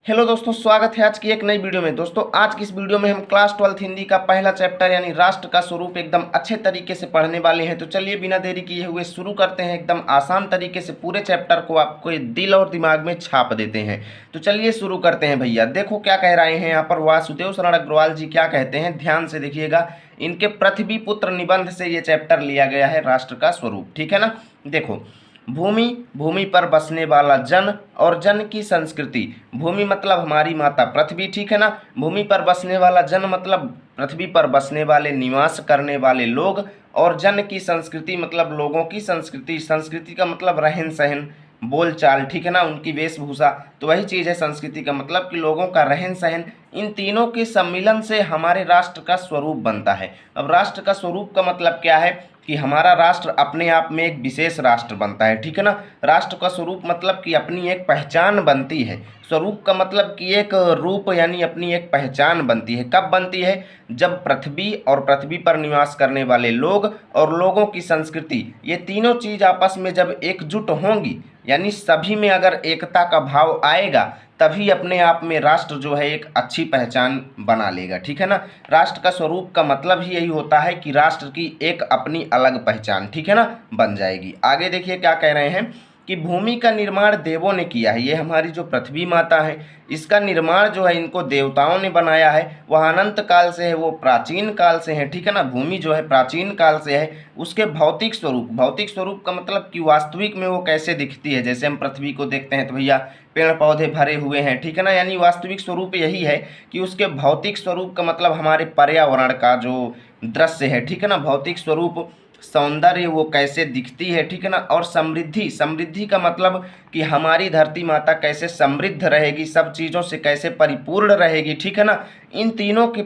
Hello दोस्तों, स्वागत है आज की एक नई वीडियो में। दोस्तों आज की इस वीडियो में हम क्लास 12 हिंदी का पहला चैप्टर यानी राष्ट्र का स्वरूप एकदम अच्छे तरीके से पढ़ने वाले हैं। तो चलिए बिना देरी किए हुए शुरू करते हैं। एकदम आसान तरीके से पूरे चैप्टर को आपको दिल और दिमाग में छाप देते हैं। तो चलिए शुरू करते हैं भैया। देखो क्या कह रहे हैं यहाँ पर वासुदेव शरण अग्रवाल जी क्या कहते हैं, ध्यान से देखिएगा। इनके पृथ्वी पुत्र निबंध से ये चैप्टर लिया गया है, राष्ट्र का स्वरूप। ठीक है ना। देखो, भूमि, भूमि पर बसने वाला जन और जन की संस्कृति। भूमि मतलब हमारी माता पृथ्वी, ठीक है ना। भूमि पर बसने वाला जन मतलब पृथ्वी पर बसने वाले, निवास करने वाले लोग। और जन की संस्कृति मतलब लोगों की संस्कृति। संस्कृति का मतलब रहन सहन, बोल चाल, ठीक है ना, उनकी वेशभूषा। तो वही चीज़ है संस्कृति का मतलब कि लोगों का रहन सहन। इन तीनों के सम्मिलन से हमारे राष्ट्र का स्वरूप बनता है। अब राष्ट्र का स्वरूप का मतलब क्या है कि हमारा राष्ट्र अपने आप में एक विशेष राष्ट्र बनता है, ठीक है ना। राष्ट्र का स्वरूप मतलब कि अपनी एक पहचान बनती है। स्वरूप का मतलब कि एक रूप यानी अपनी एक पहचान बनती है। कब बनती है? जब पृथ्वी और पृथ्वी पर निवास करने वाले लोग और लोगों की संस्कृति, ये तीनों चीज़ आपस में जब एकजुट होंगी, यानी सभी में अगर एकता का भाव आएगा, तभी अपने आप में राष्ट्र जो है एक अच्छी पहचान बना लेगा, ठीक है ना। राष्ट्र का स्वरूप का मतलब ही यही होता है कि राष्ट्र की एक अपनी अलग पहचान, ठीक है ना, बन जाएगी। आगे देखिए क्या कह रहे हैं कि भूमि का निर्माण देवों ने किया है। ये हमारी जो पृथ्वी माता है, इसका निर्माण जो है इनको देवताओं ने बनाया है। वह अनंत काल से है, वो प्राचीन काल से है, ठीक है ना। भूमि जो है प्राचीन काल से है। उसके भौतिक स्वरूप, भौतिक स्वरूप का मतलब कि वास्तविक में वो कैसे दिखती है। जैसे हम पृथ्वी को देखते हैं तो भैया पेड़ पौधे भरे हुए हैं, ठीक है ना। यानी वास्तविक स्वरूप यही है कि उसके भौतिक स्वरूप का मतलब हमारे पर्यावरण का जो दृश्य है, ठीक है ना। भौतिक स्वरूप, सौंदर्य, वो कैसे दिखती है, ठीक है ना। और समृद्धि, समृद्धि का मतलब कि हमारी धरती माता कैसे समृद्ध रहेगी, सब चीज़ों से कैसे परिपूर्ण रहेगी, ठीक है ना। इन तीनों के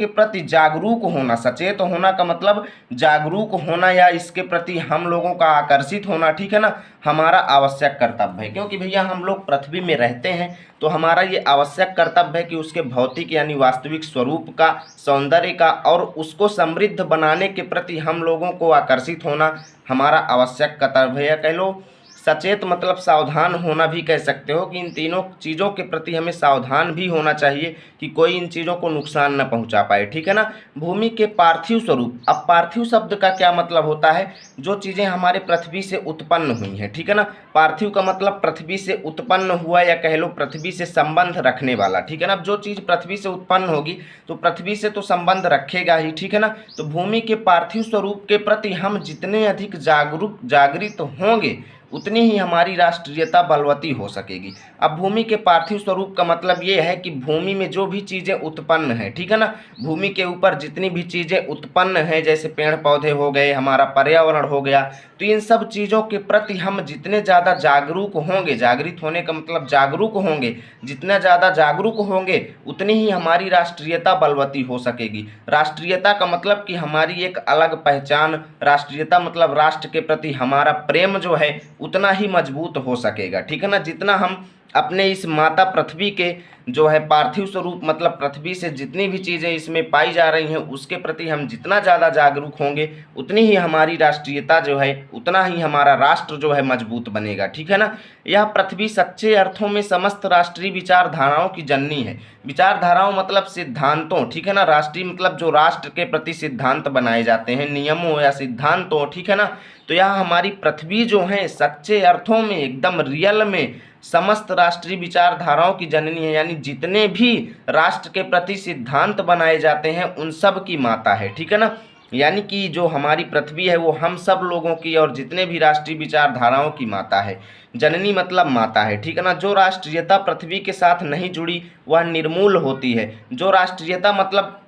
प्रति जागरूक होना, सचेत होना का मतलब जागरूक होना या इसके प्रति हम लोगों का आकर्षित होना, ठीक है ना, हमारा आवश्यक कर्तव्य है। क्योंकि भैया हम लोग पृथ्वी में रहते हैं तो हमारा ये आवश्यक कर्तव्य है कि उसके भौतिक यानी वास्तविक स्वरूप का, सौंदर्य का और उसको समृद्ध बनाने के प्रति हम लोगों को आकर्षित होना हमारा आवश्यक कर्तव्य है। कह लो सचेत मतलब सावधान होना भी कह सकते हो कि इन तीनों चीज़ों के प्रति हमें सावधान भी होना चाहिए कि कोई इन चीज़ों को नुकसान न पहुंचा पाए, ठीक है ना। भूमि के पार्थिव स्वरूप। अब पार्थिव शब्द का क्या मतलब होता है? जो चीज़ें हमारे पृथ्वी से उत्पन्न हुई हैं, ठीक है ना। पार्थिव का मतलब पृथ्वी से उत्पन्न हुआ या कह लो पृथ्वी से संबंध रखने वाला, ठीक है ना। अब जो चीज़ पृथ्वी से उत्पन्न होगी तो पृथ्वी से तो संबंध रखेगा ही, ठीक है ना। तो भूमि के पार्थिव स्वरूप के प्रति हम जितने अधिक जागृत होंगे उतनी ही हमारी राष्ट्रीयता बलवती हो सकेगी। अब भूमि के पार्थिव स्वरूप का मतलब ये है कि भूमि में जो भी चीज़ें उत्पन्न हैं, ठीक है ना, भूमि के ऊपर जितनी भी चीज़ें उत्पन्न हैं, जैसे पेड़ पौधे हो गए, हमारा पर्यावरण हो गया, तो इन सब चीज़ों के प्रति हम जितने ज़्यादा जागरूक होंगे, जागृत होने का मतलब जागरूक होंगे, जितना ज़्यादा जागरूक होंगे उतनी ही हमारी राष्ट्रीयता बलवती हो सकेगी। राष्ट्रीयता का मतलब कि हमारी एक अलग पहचान, राष्ट्रीयता मतलब राष्ट्र के प्रति हमारा प्रेम जो है उतना ही मजबूत हो सकेगा, ठीक है ना। जितना हम अपने इस माता पृथ्वी के जो है पार्थिव स्वरूप मतलब पृथ्वी से जितनी भी चीज़ें इसमें पाई जा रही हैं उसके प्रति हम जितना ज़्यादा जागरूक होंगे उतनी ही हमारी राष्ट्रीयता जो है, उतना ही हमारा राष्ट्र जो है मजबूत बनेगा, ठीक है ना। यह पृथ्वी सच्चे अर्थों में समस्त राष्ट्रीय विचारधाराओं की जननी है। विचारधाराओं मतलब सिद्धांतों, ठीक है ना। राष्ट्रीय मतलब जो राष्ट्र के प्रति सिद्धांत बनाए जाते हैं, नियमों या सिद्धांतों, ठीक है ना। तो यह हमारी पृथ्वी जो है सच्चे अर्थों में एकदम रियल में समस्त राष्ट्रीय विचारधाराओं की जननी है। यानी जितने भी राष्ट्र के प्रति सिद्धांत बनाए जाते हैं उन सब की माता है, ठीक है ना। यानी कि जो हमारी पृथ्वी है वो हम सब लोगों की और जितने भी राष्ट्रीय विचारधाराओं की माता है। जननी मतलब माता है, ठीक है ना। जो राष्ट्रीयता पृथ्वी के साथ नहीं जुड़ी वह निर्मूल होती है। जो राष्ट्रीयता मतलब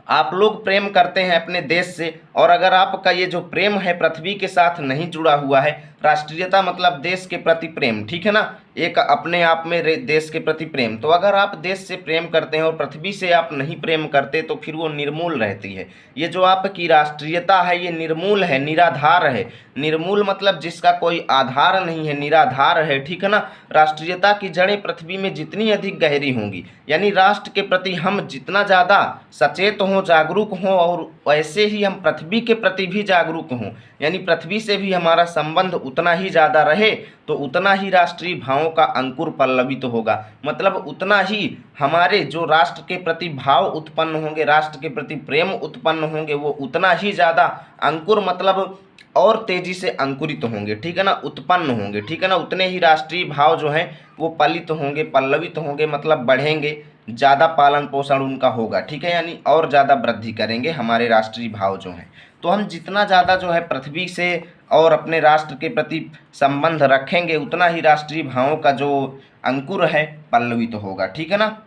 आप लोग प्रेम करते हैं अपने देश से, और अगर आपका ये जो प्रेम है पृथ्वी के साथ नहीं जुड़ा हुआ है, राष्ट्रीयता मतलब देश के प्रति प्रेम, ठीक है ना, एक अपने आप में देश के प्रति प्रेम। तो अगर आप देश से प्रेम करते हैं और पृथ्वी से आप नहीं प्रेम करते तो फिर वो निर्मूल रहती है। ये जो आपकी राष्ट्रीयता है ये निर्मूल है, निराधार है। निर्मूल मतलब जिसका कोई आधार नहीं है, निराधार है, ठीक है ना। राष्ट्रीयता की जड़ें पृथ्वी में जितनी अधिक गहरी होंगी, यानी राष्ट्र के प्रति हम जितना ज़्यादा सचेत हों, जागरूक हों, और वैसे ही हम पृथ्वी के प्रति भी जागरूक हों, यानी पृथ्वी से भी हमारा संबंध उतना ही ज़्यादा रहे, तो उतना ही राष्ट्रीय भावों का अंकुर पल्लवित होगा। मतलब उतना ही हमारे जो राष्ट्र के प्रति भाव उत्पन्न होंगे, राष्ट्र के प्रति प्रेम उत्पन्न होंगे, वो उतना ही ज़्यादा अंकुर मतलब और तेजी से अंकुरित होंगे, ठीक है ना, उत्पन्न होंगे, ठीक है ना। उतने ही राष्ट्रीय भाव जो हैं वो पलित होंगे, पल्लवित होंगे, मतलब बढ़ेंगे, ज़्यादा पालन पोषण उनका होगा, ठीक है, यानी और ज़्यादा वृद्धि करेंगे हमारे राष्ट्रीय भाव जो हैं। तो हम जितना ज़्यादा जो है पृथ्वी से और अपने राष्ट्र के प्रति संबंध रखेंगे, उतना ही राष्ट्रीय भावों का जो अंकुर है पल्लवित होगा, ठीक है ना।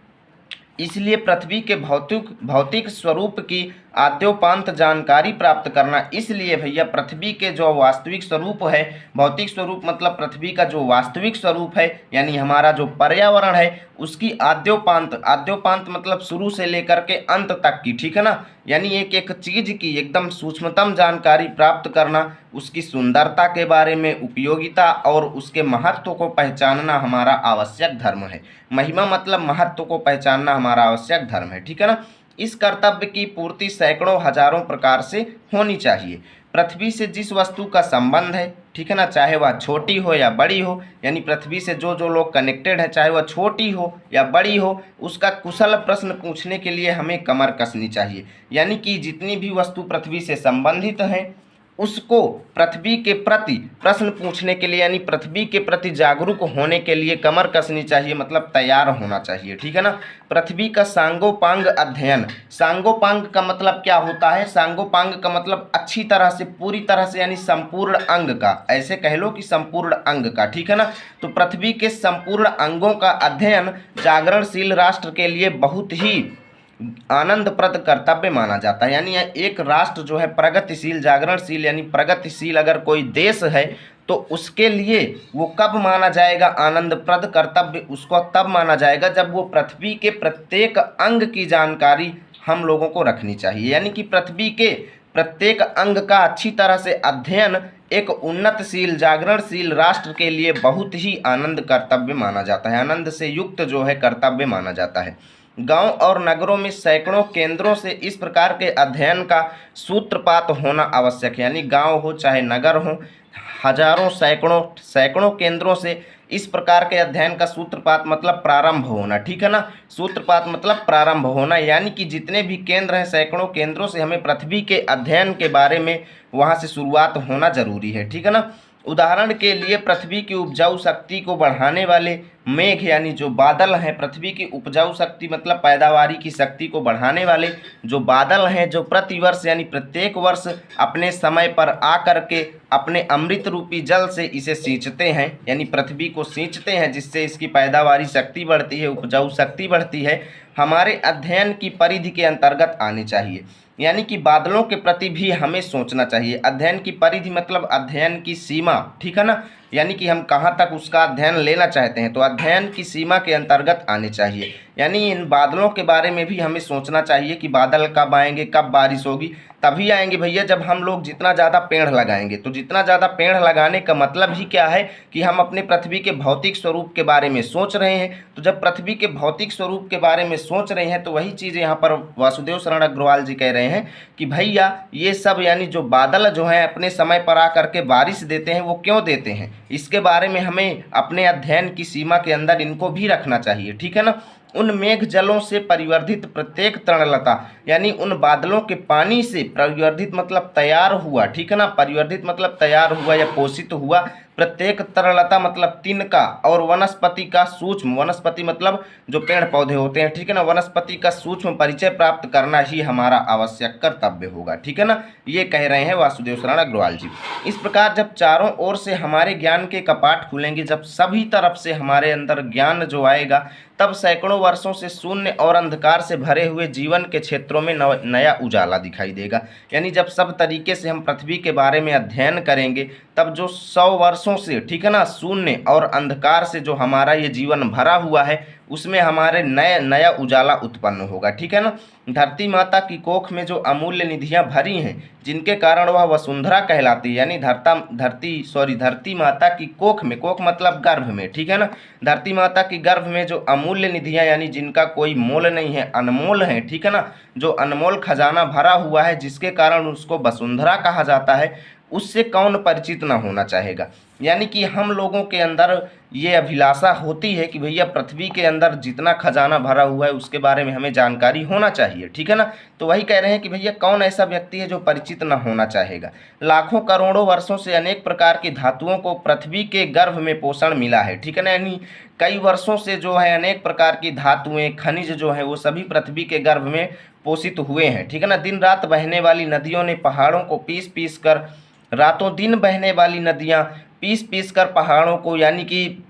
इसलिए पृथ्वी के भौतिक स्वरूप की आद्योपांत जानकारी प्राप्त करना, इसलिए भैया पृथ्वी के जो वास्तविक स्वरूप है, भौतिक स्वरूप मतलब पृथ्वी का जो वास्तविक स्वरूप है, यानी हमारा जो पर्यावरण है, उसकी आद्योपांत मतलब शुरू से लेकर के अंत तक की, ठीक है ना, यानी एक एक चीज की एकदम सूक्ष्मतम जानकारी प्राप्त करना, उसकी सुंदरता के बारे में, उपयोगिता और उसके महत्व को पहचानना हमारा आवश्यक धर्म है। महिमा मतलब महत्व को पहचानना हमारा आवश्यक धर्म है, ठीक है ना। इस कर्तव्य की पूर्ति सैकड़ों हजारों प्रकार से होनी चाहिए। पृथ्वी से जिस वस्तु का संबंध है, ठीक है ना, चाहे वह छोटी हो या बड़ी हो, यानी पृथ्वी से जो जो लोग कनेक्टेड है, चाहे वह छोटी हो या बड़ी हो, उसका कुशल प्रश्न पूछने के लिए हमें कमर कसनी चाहिए। यानी कि जितनी भी वस्तु पृथ्वी से संबंधित हैं उसको पृथ्वी के प्रति प्रश्न पूछने के लिए, यानी पृथ्वी के प्रति जागरूक होने के लिए कमर कसनी चाहिए, मतलब तैयार होना चाहिए, ठीक है ना। पृथ्वी का सांगोपांग अध्ययन, सांगोपांग का मतलब क्या होता है? सांगोपांग का मतलब अच्छी तरह से, पूरी तरह से, यानी संपूर्ण अंग का, ऐसे कह लो कि संपूर्ण अंग का, ठीक है ना। तो पृथ्वी के संपूर्ण अंगों का अध्ययन जागरणशील राष्ट्र के लिए बहुत ही आनंदप्रद कर्तव्य माना जाता है। यानी एक राष्ट्र जो है प्रगतिशील, जागरणशील यानी प्रगतिशील अगर कोई देश है तो उसके लिए वो कब माना जाएगा आनंदप्रद कर्तव्य? उसको तब माना जाएगा जब वो पृथ्वी के प्रत्येक अंग की जानकारी हम लोगों को रखनी चाहिए। यानी कि पृथ्वी के प्रत्येक अंग का अच्छी तरह से अध्ययन एक उन्नतशील, जागरणशील राष्ट्र के लिए बहुत ही आनंद कर्तव्य माना जाता है, आनंद से युक्त जो है कर्तव्य माना जाता है। गांव और नगरों में सैकड़ों केंद्रों से इस प्रकार के अध्ययन का सूत्रपात होना आवश्यक है। यानी गांव हो चाहे नगर हो, हजारों सैकड़ों केंद्रों से इस प्रकार के अध्ययन का सूत्रपात मतलब प्रारंभ होना, ठीक है ना। सूत्रपात मतलब प्रारंभ होना, यानी कि जितने भी केंद्र हैं, सैकड़ों केंद्रों से हमें पृथ्वी के अध्ययन के बारे में वहाँ से शुरुआत होना जरूरी है, ठीक है ना। उदाहरण के लिए पृथ्वी की उपजाऊ शक्ति को बढ़ाने वाले मेघ, यानी जो बादल हैं, पृथ्वी की उपजाऊ शक्ति मतलब पैदावारी की शक्ति को बढ़ाने वाले जो बादल हैं, जो प्रतिवर्ष यानी प्रत्येक वर्ष अपने समय पर आकर के अपने अमृत रूपी जल से इसे सींचते हैं, यानी पृथ्वी को सींचते हैं, जिससे इसकी पैदावारी शक्ति बढ़ती है, उपजाऊ शक्ति बढ़ती है, हमारे अध्ययन की परिधि के अंतर्गत आने चाहिए। यानी कि बादलों के प्रति भी हमें सोचना चाहिए। अध्ययन की परिधि मतलब अध्ययन की सीमा, ठीक है ना, यानी कि हम कहाँ तक उसका अध्ययन लेना चाहते हैं, तो अध्ययन की सीमा के अंतर्गत आने चाहिए। यानी इन बादलों के बारे में भी हमें सोचना चाहिए कि बादल कब आएंगे, कब बारिश होगी। तभी आएंगे भैया जब हम लोग जितना ज़्यादा पेड़ लगाएंगे। तो जितना ज़्यादा पेड़ लगाने का मतलब ही क्या है कि हम अपने पृथ्वी के भौतिक स्वरूप के बारे में सोच रहे हैं। तो जब पृथ्वी के भौतिक स्वरूप के बारे में सोच रहे हैं तो वही चीज़ यहाँ पर वासुदेव शरण अग्रवाल जी कह रहे हैं कि भैया ये सब यानी जो बादल जो हैं अपने समय पर आकर के बारिश देते हैं, वो क्यों देते हैं, इसके बारे में हमें अपने अध्ययन की सीमा के अंदर इनको भी रखना चाहिए, ठीक है ना। उन मेघ जलों से परिवर्धित प्रत्येक तृणलता, यानी उन बादलों के पानी से परिवर्धित मतलब तैयार हुआ, ठीक है ना, परिवर्धित मतलब तैयार हुआ या पोषित हुआ प्रत्येक तृणलता मतलब तिनका और वनस्पति का सूक्ष्म, वनस्पति मतलब जो पेड़ पौधे होते हैं, ठीक है ना, वनस्पति का सूक्ष्म परिचय प्राप्त करना ही हमारा आवश्यक कर्तव्य होगा, ठीक है ना। ये कह रहे हैं वासुदेव शरण अग्रवाल जी। इस प्रकार जब चारों ओर से हमारे ज्ञान के कपाट खुलेंगे, जब सभी तरफ से हमारे अंदर ज्ञान जो आएगा, तब सैकड़ों वर्षों से शून्य और अंधकार से भरे हुए जीवन के क्षेत्रों में नया उजाला दिखाई देगा। यानी जब सब तरीके से हम पृथ्वी के बारे में अध्ययन करेंगे, तब जो 100 वर्षों से, ठीक है ना, शून्य और अंधकार से जो हमारा ये जीवन भरा हुआ है, उसमें हमारे नया उजाला उत्पन्न होगा, ठीक है ना। धरती माता की कोख में जो अमूल्य निधियां भरी हैं, जिनके कारण वह वसुंधरा कहलाती है, यानी धरती माता की कोख में, कोख मतलब गर्भ में, ठीक है ना, धरती माता की गर्भ में जो अमूल्य निधियां यानी जिनका कोई मोल नहीं है, अनमोल है, ठीक है ना, जो अनमोल खजाना भरा हुआ है, जिसके कारण उसको वसुंधरा कहा जाता है, उससे कौन परिचित ना होना चाहेगा। यानी कि हम लोगों के अंदर ये अभिलाषा होती है कि भैया पृथ्वी के अंदर जितना खजाना भरा हुआ है उसके बारे में हमें जानकारी होना चाहिए, ठीक है ना। तो वही कह रहे हैं कि भैया कौन ऐसा व्यक्ति है जो परिचित न होना चाहेगा। लाखों करोड़ों वर्षों से अनेक प्रकार की धातुओं को पृथ्वी के गर्भ में पोषण मिला है, ठीक है ना। यानी कई वर्षों से जो है अनेक प्रकार की धातुएं खनिज जो है वो सभी पृथ्वी के गर्भ में पोषित हुए हैं, ठीक है ना। दिन रात बहने वाली नदियों ने पहाड़ों को पीस पीस कर, रातों दिन बहने वाली नदियां पीस पीस कर पहाड़ों को, यानी कि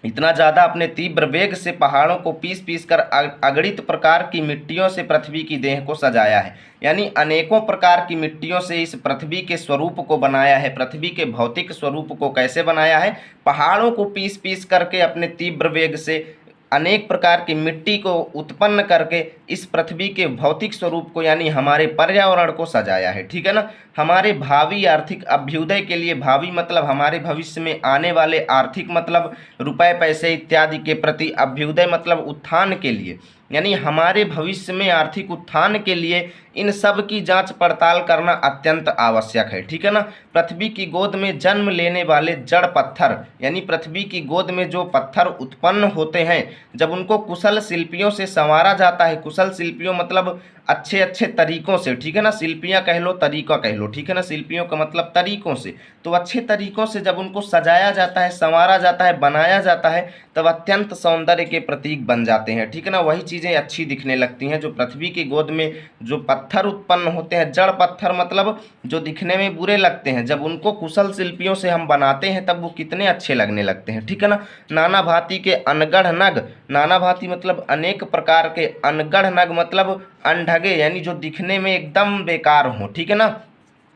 इतना ज़्यादा अपने तीव्र वेग से पहाड़ों को पीस पीस कर अगणित प्रकार की मिट्टियों से पृथ्वी की देह को सजाया है। यानी अनेकों प्रकार की मिट्टियों से इस पृथ्वी के स्वरूप को बनाया है। पृथ्वी के भौतिक स्वरूप को कैसे बनाया है? पहाड़ों को पीस पीस करके अपने तीव्र वेग से अनेक प्रकार की मिट्टी को उत्पन्न करके इस पृथ्वी के भौतिक स्वरूप को, यानी हमारे पर्यावरण को सजाया है, ठीक है ना। हमारे भावी आर्थिक अभ्युदय के लिए, भावी मतलब हमारे भविष्य में आने वाले आर्थिक मतलब रुपए पैसे इत्यादि के प्रति, अभ्युदय मतलब उत्थान के लिए, यानी हमारे भविष्य में आर्थिक उत्थान के लिए इन सब की जांच पड़ताल करना अत्यंत आवश्यक है, ठीक है ना। पृथ्वी की गोद में जन्म लेने वाले जड़ पत्थर, यानी पृथ्वी की गोद में जो पत्थर उत्पन्न होते हैं जब उनको कुशल शिल्पियों से संवारा जाता है, कुशल शिल्पियों मतलब अच्छे अच्छे तरीकों से, ठीक है ना। शिल्पियाँ कह लो, तरीका कह लो, ठीक है ना। शिल्पियों का मतलब तरीकों से, तो अच्छे तरीकों से जब उनको सजाया जाता है, संवारा जाता है, बनाया जाता है, तब अत्यंत सौंदर्य के प्रतीक बन जाते हैं, ठीक है ना। वही चीज़ें अच्छी दिखने लगती हैं। जो पृथ्वी की गोद में जो पत्थर उत्पन्न होते हैं, जड़ पत्थर मतलब जो दिखने में बुरे लगते हैं, जब उनको कुशल शिल्पियों से हम बनाते हैं तब वो कितने अच्छे लगने लगते हैं, ठीक है ना। नाना भांति के अनगढ़ नग, नाना भांति मतलब अनेक प्रकार के, अनगढ़ नग मतलब अनढगे, यानी जो दिखने में एकदम बेकार हो, ठीक है ना।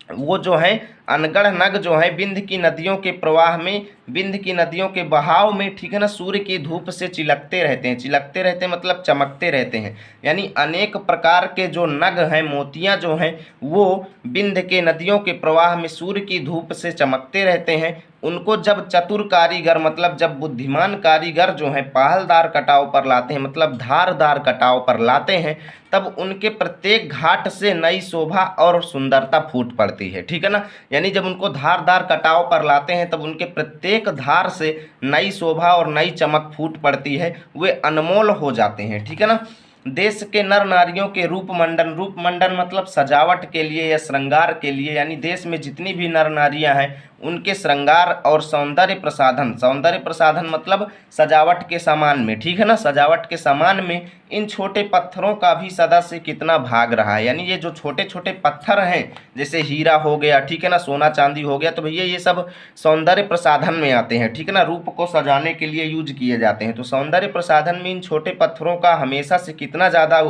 वो जो है अनगढ़ नग जो है बिंद की नदियों के प्रवाह में, बिंद की नदियों के बहाव में, ठीक है ना, सूर्य की धूप से चिलकते रहते हैं। चिलकते रहते हैं मतलब चमकते रहते हैं। यानी अनेक प्रकार के जो नग हैं, मोतियां जो हैं, वो बिंद के नदियों के प्रवाह में सूर्य की धूप से चमकते रहते हैं। उनको जब चतुर कारीगर मतलब जब बुद्धिमान कारीगर जो है पहलदार कटाव पर लाते हैं, मतलब धारदार कटाव पर लाते हैं, तब उनके प्रत्येक घाट से नई शोभा और सुंदरता फूट पड़ती है, ठीक है ना। यानी जब उनको धारदार कटाव पर लाते हैं तब उनके प्रत्येक धार से नई शोभा और नई चमक फूट पड़ती है, वे अनमोल हो जाते हैं, ठीक है ना। देश के नर नारियों के रूपमंडन, रूपमंडन मतलब सजावट के लिए या श्रृंगार के लिए, यानी देश में जितनी भी नर नारियां हैं उनके श्रृंगार और सौंदर्य प्रसाधन, सौंदर्य प्रसाधन मतलब सजावट के सामान में, ठीक है ना, सजावट के सामान में इन छोटे पत्थरों का भी सदा से कितना भाग रहा है। यानी ये जो छोटे छोटे पत्थर हैं, जैसे हीरा हो गया, ठीक है ना, सोना चांदी हो गया, तो भैया ये सब सौंदर्य प्रसाधन में आते हैं, ठीक है ना, रूप को सजाने के लिए यूज किए जाते हैं। तो सौंदर्य प्रसाधन में इन छोटे पत्थरों का हमेशा से कितना ज़्यादा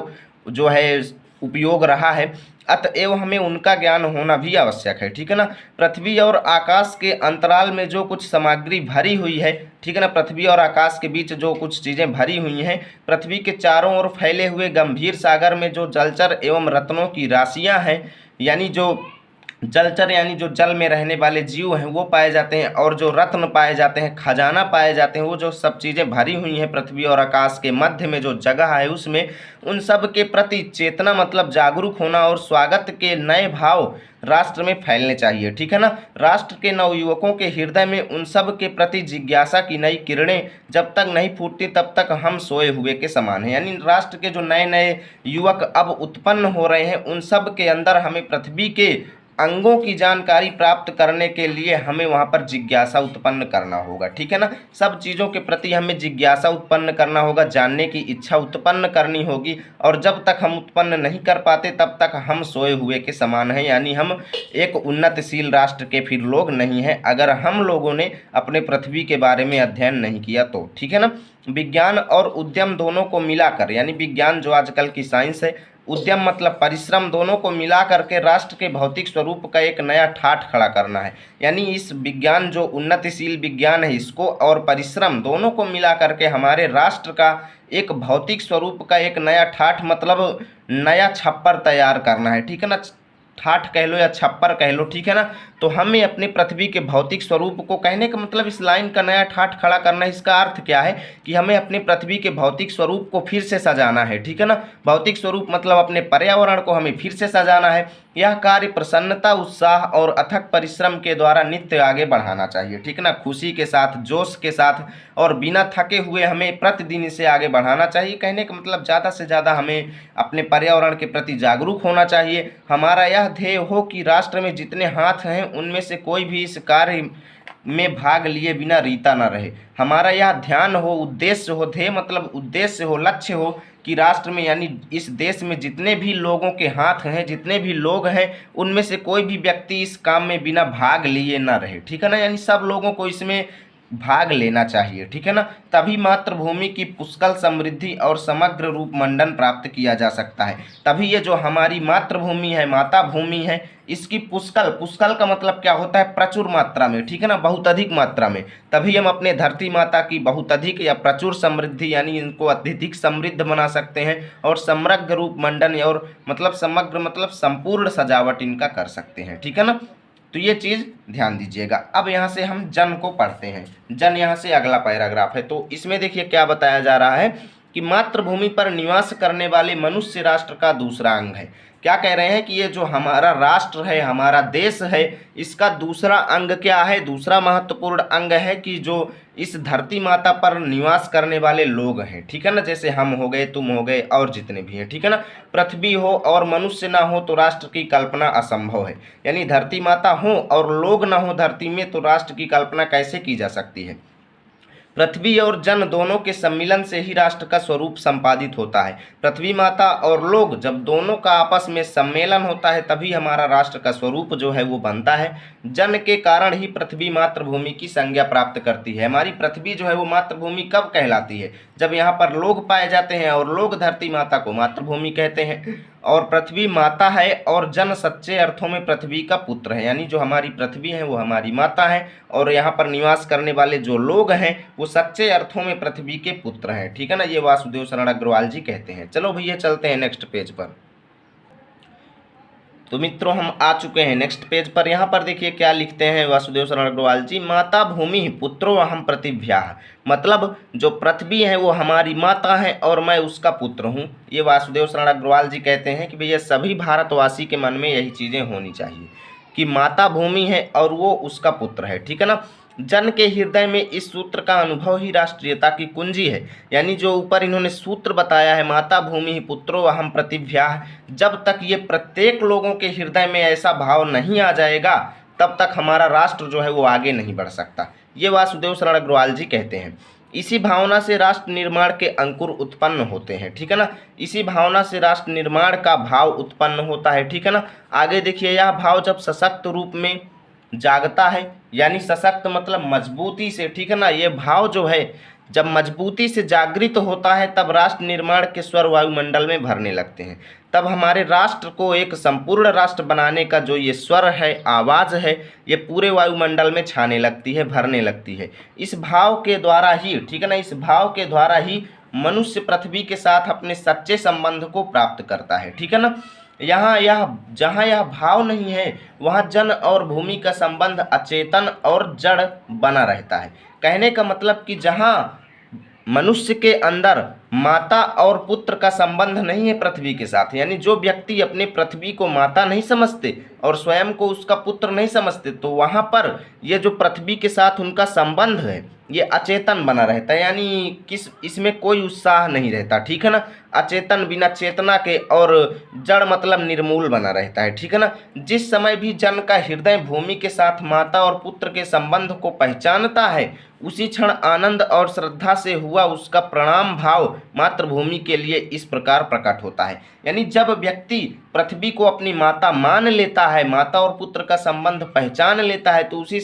जो है उपयोग रहा है, अतएव हमें उनका ज्ञान होना भी आवश्यक है, ठीक है ना। पृथ्वी और आकाश के अंतराल में जो कुछ सामग्री भरी हुई है, ठीक है ना, पृथ्वी और आकाश के बीच जो कुछ चीज़ें भरी हुई हैं, पृथ्वी के चारों ओर फैले हुए गंभीर सागर में जो जलचर एवं रत्नों की राशियां हैं, यानी जो जलचर यानी जो जल में रहने वाले जीव हैं वो पाए जाते हैं, और जो रत्न पाए जाते हैं, खजाना पाए जाते हैं, वो जो सब चीज़ें भरी हुई हैं पृथ्वी और आकाश के मध्य में जो जगह है उसमें, उन सब के प्रति चेतना मतलब जागरूक होना और स्वागत के नए भाव राष्ट्र में फैलने चाहिए, ठीक है ना। राष्ट्र के नवयुवकों के हृदय में उन सब के प्रति जिज्ञासा की नई किरणें जब तक नहीं फूटती तब तक हम सोए हुए के समान हैं। यानी राष्ट्र के जो नए नए युवक अब उत्पन्न हो रहे हैं उन सब के अंदर हमें पृथ्वी के अंगों की जानकारी प्राप्त करने के लिए हमें वहाँ पर जिज्ञासा उत्पन्न करना होगा, ठीक है ना। सब चीज़ों के प्रति हमें जिज्ञासा उत्पन्न करना होगा, जानने की इच्छा उत्पन्न करनी होगी, और जब तक हम उत्पन्न नहीं कर पाते तब तक हम सोए हुए के समान हैं। यानी हम एक उन्नतशील राष्ट्र के फिर लोग नहीं हैं अगर हम लोगों ने अपने पृथ्वी के बारे में अध्ययन नहीं किया तो, ठीक है ना। विज्ञान और उद्यम दोनों को मिलाकर, यानी विज्ञान जो आजकल की साइंस है, उद्यम मतलब परिश्रम, दोनों को मिला करके राष्ट्र के भौतिक स्वरूप का एक नया ठाठ खड़ा करना है। यानी इस विज्ञान जो उन्नतिशील विज्ञान है इसको और परिश्रम दोनों को मिला करके हमारे राष्ट्र का एक भौतिक स्वरूप का एक नया ठाठ मतलब नया छप्पर तैयार करना है, ठीक है ना। ठाठ कह लो या छप्पर कह लो, ठीक है ना। तो हमें अपने पृथ्वी के भौतिक स्वरूप को, कहने का मतलब इस लाइन का नया ठाठ खड़ा करना, इसका अर्थ क्या है कि हमें अपने पृथ्वी के भौतिक स्वरूप को फिर से सजाना है, ठीक है ना। भौतिक स्वरूप मतलब अपने पर्यावरण को हमें फिर से सजाना है। यह कार्य प्रसन्नता, उत्साह और अथक परिश्रम के द्वारा नित्य आगे बढ़ाना चाहिए, ठीक है ना। खुशी के साथ, जोश के साथ और बिना थके हुए हमें प्रतिदिन इसे आगे बढ़ाना चाहिए। कहने का मतलब ज़्यादा से ज़्यादा हमें अपने पर्यावरण के प्रति जागरूक होना चाहिए। हमारा यह ध्येय हो कि राष्ट्र में जितने हाथ हैं उनमें से कोई भी इस कार्य में भाग लिए बिना रीता न रहे। हमारा यह ध्यान हो, उद्देश्य हो, ध्येय मतलब उद्देश्य हो, लक्ष्य हो कि राष्ट्र में यानी इस देश में जितने भी लोगों के हाथ हैं, जितने भी लोग हैं, उनमें से कोई भी व्यक्ति इस काम में बिना भाग लिए ना रहे, ठीक है ना। यानी सब लोगों को इसमें भाग लेना चाहिए, ठीक है ना। तभी मातृभूमि की पुष्कल समृद्धि और समग्र रूप मंडन प्राप्त किया जा सकता है। तभी ये जो हमारी मातृभूमि है, माता भूमि है, इसकी पुष्कल, पुष्कल का मतलब क्या होता है, प्रचुर मात्रा में, ठीक है ना, बहुत अधिक मात्रा में। तभी हम अपने धरती माता की बहुत अधिक या प्रचुर समृद्धि यानी इनको अत्यधिक समृद्ध बना सकते हैं और समग्र रूप मंडन और मतलब समग्र मतलब संपूर्ण सजावट इनका कर सकते हैं, ठीक है ना। तो ये चीज़ ध्यान दीजिएगा। अब यहाँ से हम जन को पढ़ते हैं। जन यहाँ से अगला पैराग्राफ है। तो इसमें देखिए क्या बताया जा रहा है कि मातृभूमि पर निवास करने वाले मनुष्य राष्ट्र का दूसरा अंग है। क्या कह रहे हैं कि ये जो हमारा राष्ट्र है, हमारा देश है, इसका दूसरा अंग क्या है, दूसरा महत्वपूर्ण अंग है कि जो इस धरती माता पर निवास करने वाले लोग हैं, ठीक है ना। जैसे हम हो गए, तुम हो गए और जितने भी हैं, ठीक है ना। पृथ्वी हो और मनुष्य ना हो तो राष्ट्र की कल्पना असंभव है। यानी धरती माता हो और लोग ना हो धरती में तो राष्ट्र की कल्पना कैसे की जा सकती है। पृथ्वी और जन दोनों के सम्मिलन से ही राष्ट्र का स्वरूप संपादित होता है। पृथ्वी माता और लोग जब दोनों का आपस में सम्मेलन होता है तभी हमारा राष्ट्र का स्वरूप जो है वो बनता है। जन के कारण ही पृथ्वी मातृभूमि की संज्ञा प्राप्त करती है। हमारी पृथ्वी जो है वो मातृभूमि कब कहलाती है, जब यहाँ पर लोग पाए जाते हैं और लोग धरती माता को मातृभूमि कहते हैं। और पृथ्वी माता है और जन सच्चे अर्थों में पृथ्वी का पुत्र है। यानी जो हमारी पृथ्वी है वो हमारी माता है और यहाँ पर निवास करने वाले जो लोग हैं वो सच्चे अर्थों में पृथ्वी के पुत्र हैं, ठीक है ना। ये वासुदेव शरण अग्रवाल जी कहते हैं। चलो भैया चलते हैं नेक्स्ट पेज पर। तो मित्रों हम आ चुके हैं नेक्स्ट पेज पर। यहाँ पर देखिए क्या लिखते हैं वासुदेव शरण अग्रवाल जी। माता भूमि पुत्रो अहम पृथिव्याः, मतलब जो पृथ्वी है वो हमारी माता है और मैं उसका पुत्र हूँ। ये वासुदेव शरण अग्रवाल जी कहते हैं कि भैया सभी भारतवासी के मन में यही चीज़ें होनी चाहिए कि माता भूमि है और वो उसका पुत्र है, ठीक है ना। जन के हृदय में इस सूत्र का अनुभव ही राष्ट्रीयता की कुंजी है। यानी जो ऊपर इन्होंने सूत्र बताया है, माता भूमि पुत्रो अहम पृथिव्याः, जब तक ये प्रत्येक लोगों के हृदय में ऐसा भाव नहीं आ जाएगा तब तक हमारा राष्ट्र जो है वो आगे नहीं बढ़ सकता। ये वासुदेव शरण अग्रवाल जी कहते हैं। इसी भावना से राष्ट्र निर्माण के अंकुर उत्पन्न होते हैं, ठीक है ना। इसी भावना से राष्ट्र निर्माण का भाव उत्पन्न होता है, ठीक है ना। आगे देखिए, यह भाव जब सशक्त रूप में जागता है, यानी सशक्त मतलब मजबूती से, ठीक है ना। ये भाव जो है जब मजबूती से जागृत होता है तब राष्ट्र निर्माण के स्वर वायुमंडल में भरने लगते हैं। तब हमारे राष्ट्र को एक संपूर्ण राष्ट्र बनाने का जो ये स्वर है, आवाज़ है, ये पूरे वायुमंडल में छाने लगती है, भरने लगती है। इस भाव के द्वारा ही, ठीक है ना, इस भाव के द्वारा ही मनुष्य पृथ्वी के साथ अपने सच्चे संबंध को प्राप्त करता है, ठीक है ना। जहाँ यह भाव नहीं है वहाँ जन और भूमि का संबंध अचेतन और जड़ बना रहता है। कहने का मतलब कि जहाँ मनुष्य के अंदर माता और पुत्र का संबंध नहीं है पृथ्वी के साथ, यानी जो व्यक्ति अपने पृथ्वी को माता नहीं समझते और स्वयं को उसका पुत्र नहीं समझते, तो वहाँ पर ये जो पृथ्वी के साथ उनका संबंध है ये अचेतन बना रहता है। यानी इसमें कोई उत्साह नहीं रहता, ठीक है ना। अचेतन, बिना चेतना के, और जड़ मतलब निर्मूल बना रहता है, ठीक है ना। जिस समय भी जन का हृदय भूमि के साथ माता और पुत्र के संबंध को पहचानता है उसी क्षण आनंद और श्रद्धा से हुआ उसका प्रणाम भाव मातृभूमि के लिए इस प्रकार प्रकट होता है। यानी जब व्यक्ति पृथ्वी को अपनी माता मान लेता है, माता और पुत्र का संबंध पहचान लेता है, तो उसी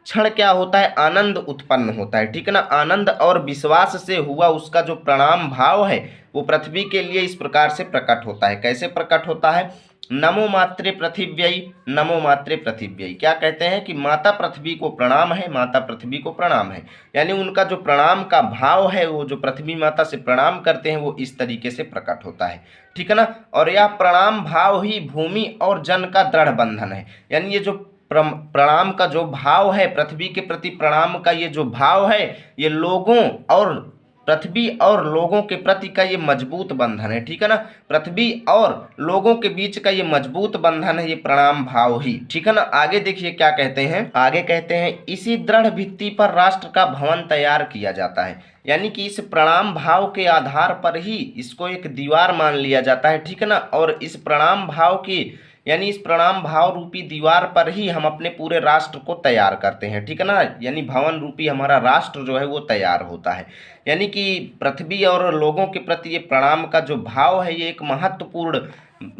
क्षण क्या होता है, आनंद उत्पन्न होता है, ठीक है ना। आनंद और विश्वास से हुआ उसका जो प्रणाम भाव है वो पृथ्वी के लिए इस प्रकार से प्रकट होता है। कैसे प्रकट होता है, नमो मात्रे पृथिव्यै, नमो मात्रे पृथिव्यै। क्या कहते हैं कि माता पृथ्वी को प्रणाम है, माता पृथ्वी को प्रणाम है। यानी उनका जो प्रणाम का भाव है, वो जो पृथ्वी माता से प्रणाम करते हैं वो इस तरीके से प्रकट होता है, ठीक है ना। और यह प्रणाम भाव ही भूमि और जन का दृढ़ बंधन है। यानी ये जो प्रणाम का जो भाव है, पृथ्वी के प्रति प्रणाम का ये जो भाव है, ये लोगों और पृथ्वी और लोगों के प्रति का ये मजबूत बंधन है, ठीक है ना। पृथ्वी और लोगों के बीच का ये मजबूत बंधन है, ये प्रणाम भाव ही, ठीक है ना। आगे देखिए क्या कहते हैं, आगे कहते हैं इसी दृढ़ भित्ति पर राष्ट्र का भवन तैयार किया जाता है। यानी कि इस प्रणाम भाव के आधार पर ही इसको एक दीवार मान लिया जाता है, ठीक है ना। और इस प्रणाम भाव की यानी इस प्रणाम भाव रूपी दीवार पर ही हम अपने पूरे राष्ट्र को तैयार करते हैं, ठीक है ना। यानी भवन रूपी हमारा राष्ट्र जो है वो तैयार होता है। यानी कि पृथ्वी और लोगों के प्रति ये प्रणाम का जो भाव है, ये एक महत्वपूर्ण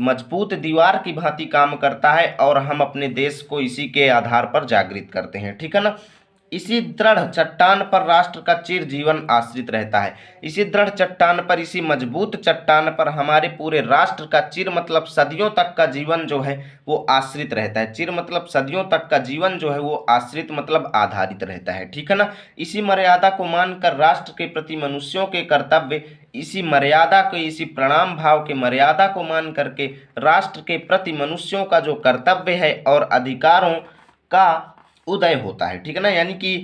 मजबूत दीवार की भांति काम करता है और हम अपने देश को इसी के आधार पर जागृत करते हैं, ठीक है ना। इसी दृढ़ चट्टान पर राष्ट्र का चिर जीवन आश्रित रहता है। इसी दृढ़ चट्टान पर, इसी मजबूत चट्टान पर हमारे पूरे राष्ट्र का चिर मतलब सदियों तक का जीवन जो है वो आश्रित रहता है। चिर मतलब सदियों तक का जीवन जो है वो आश्रित मतलब आधारित रहता है, ठीक है ना। इसी मर्यादा को मानकर राष्ट्र के प्रति मनुष्यों के कर्तव्य, इसी मर्यादा को, इसी प्रणाम भाव के मर्यादा को मान करके राष्ट्र के प्रति मनुष्यों का जो कर्तव्य है और अधिकारों का उदय होता है, ठीक है ना। यानी कि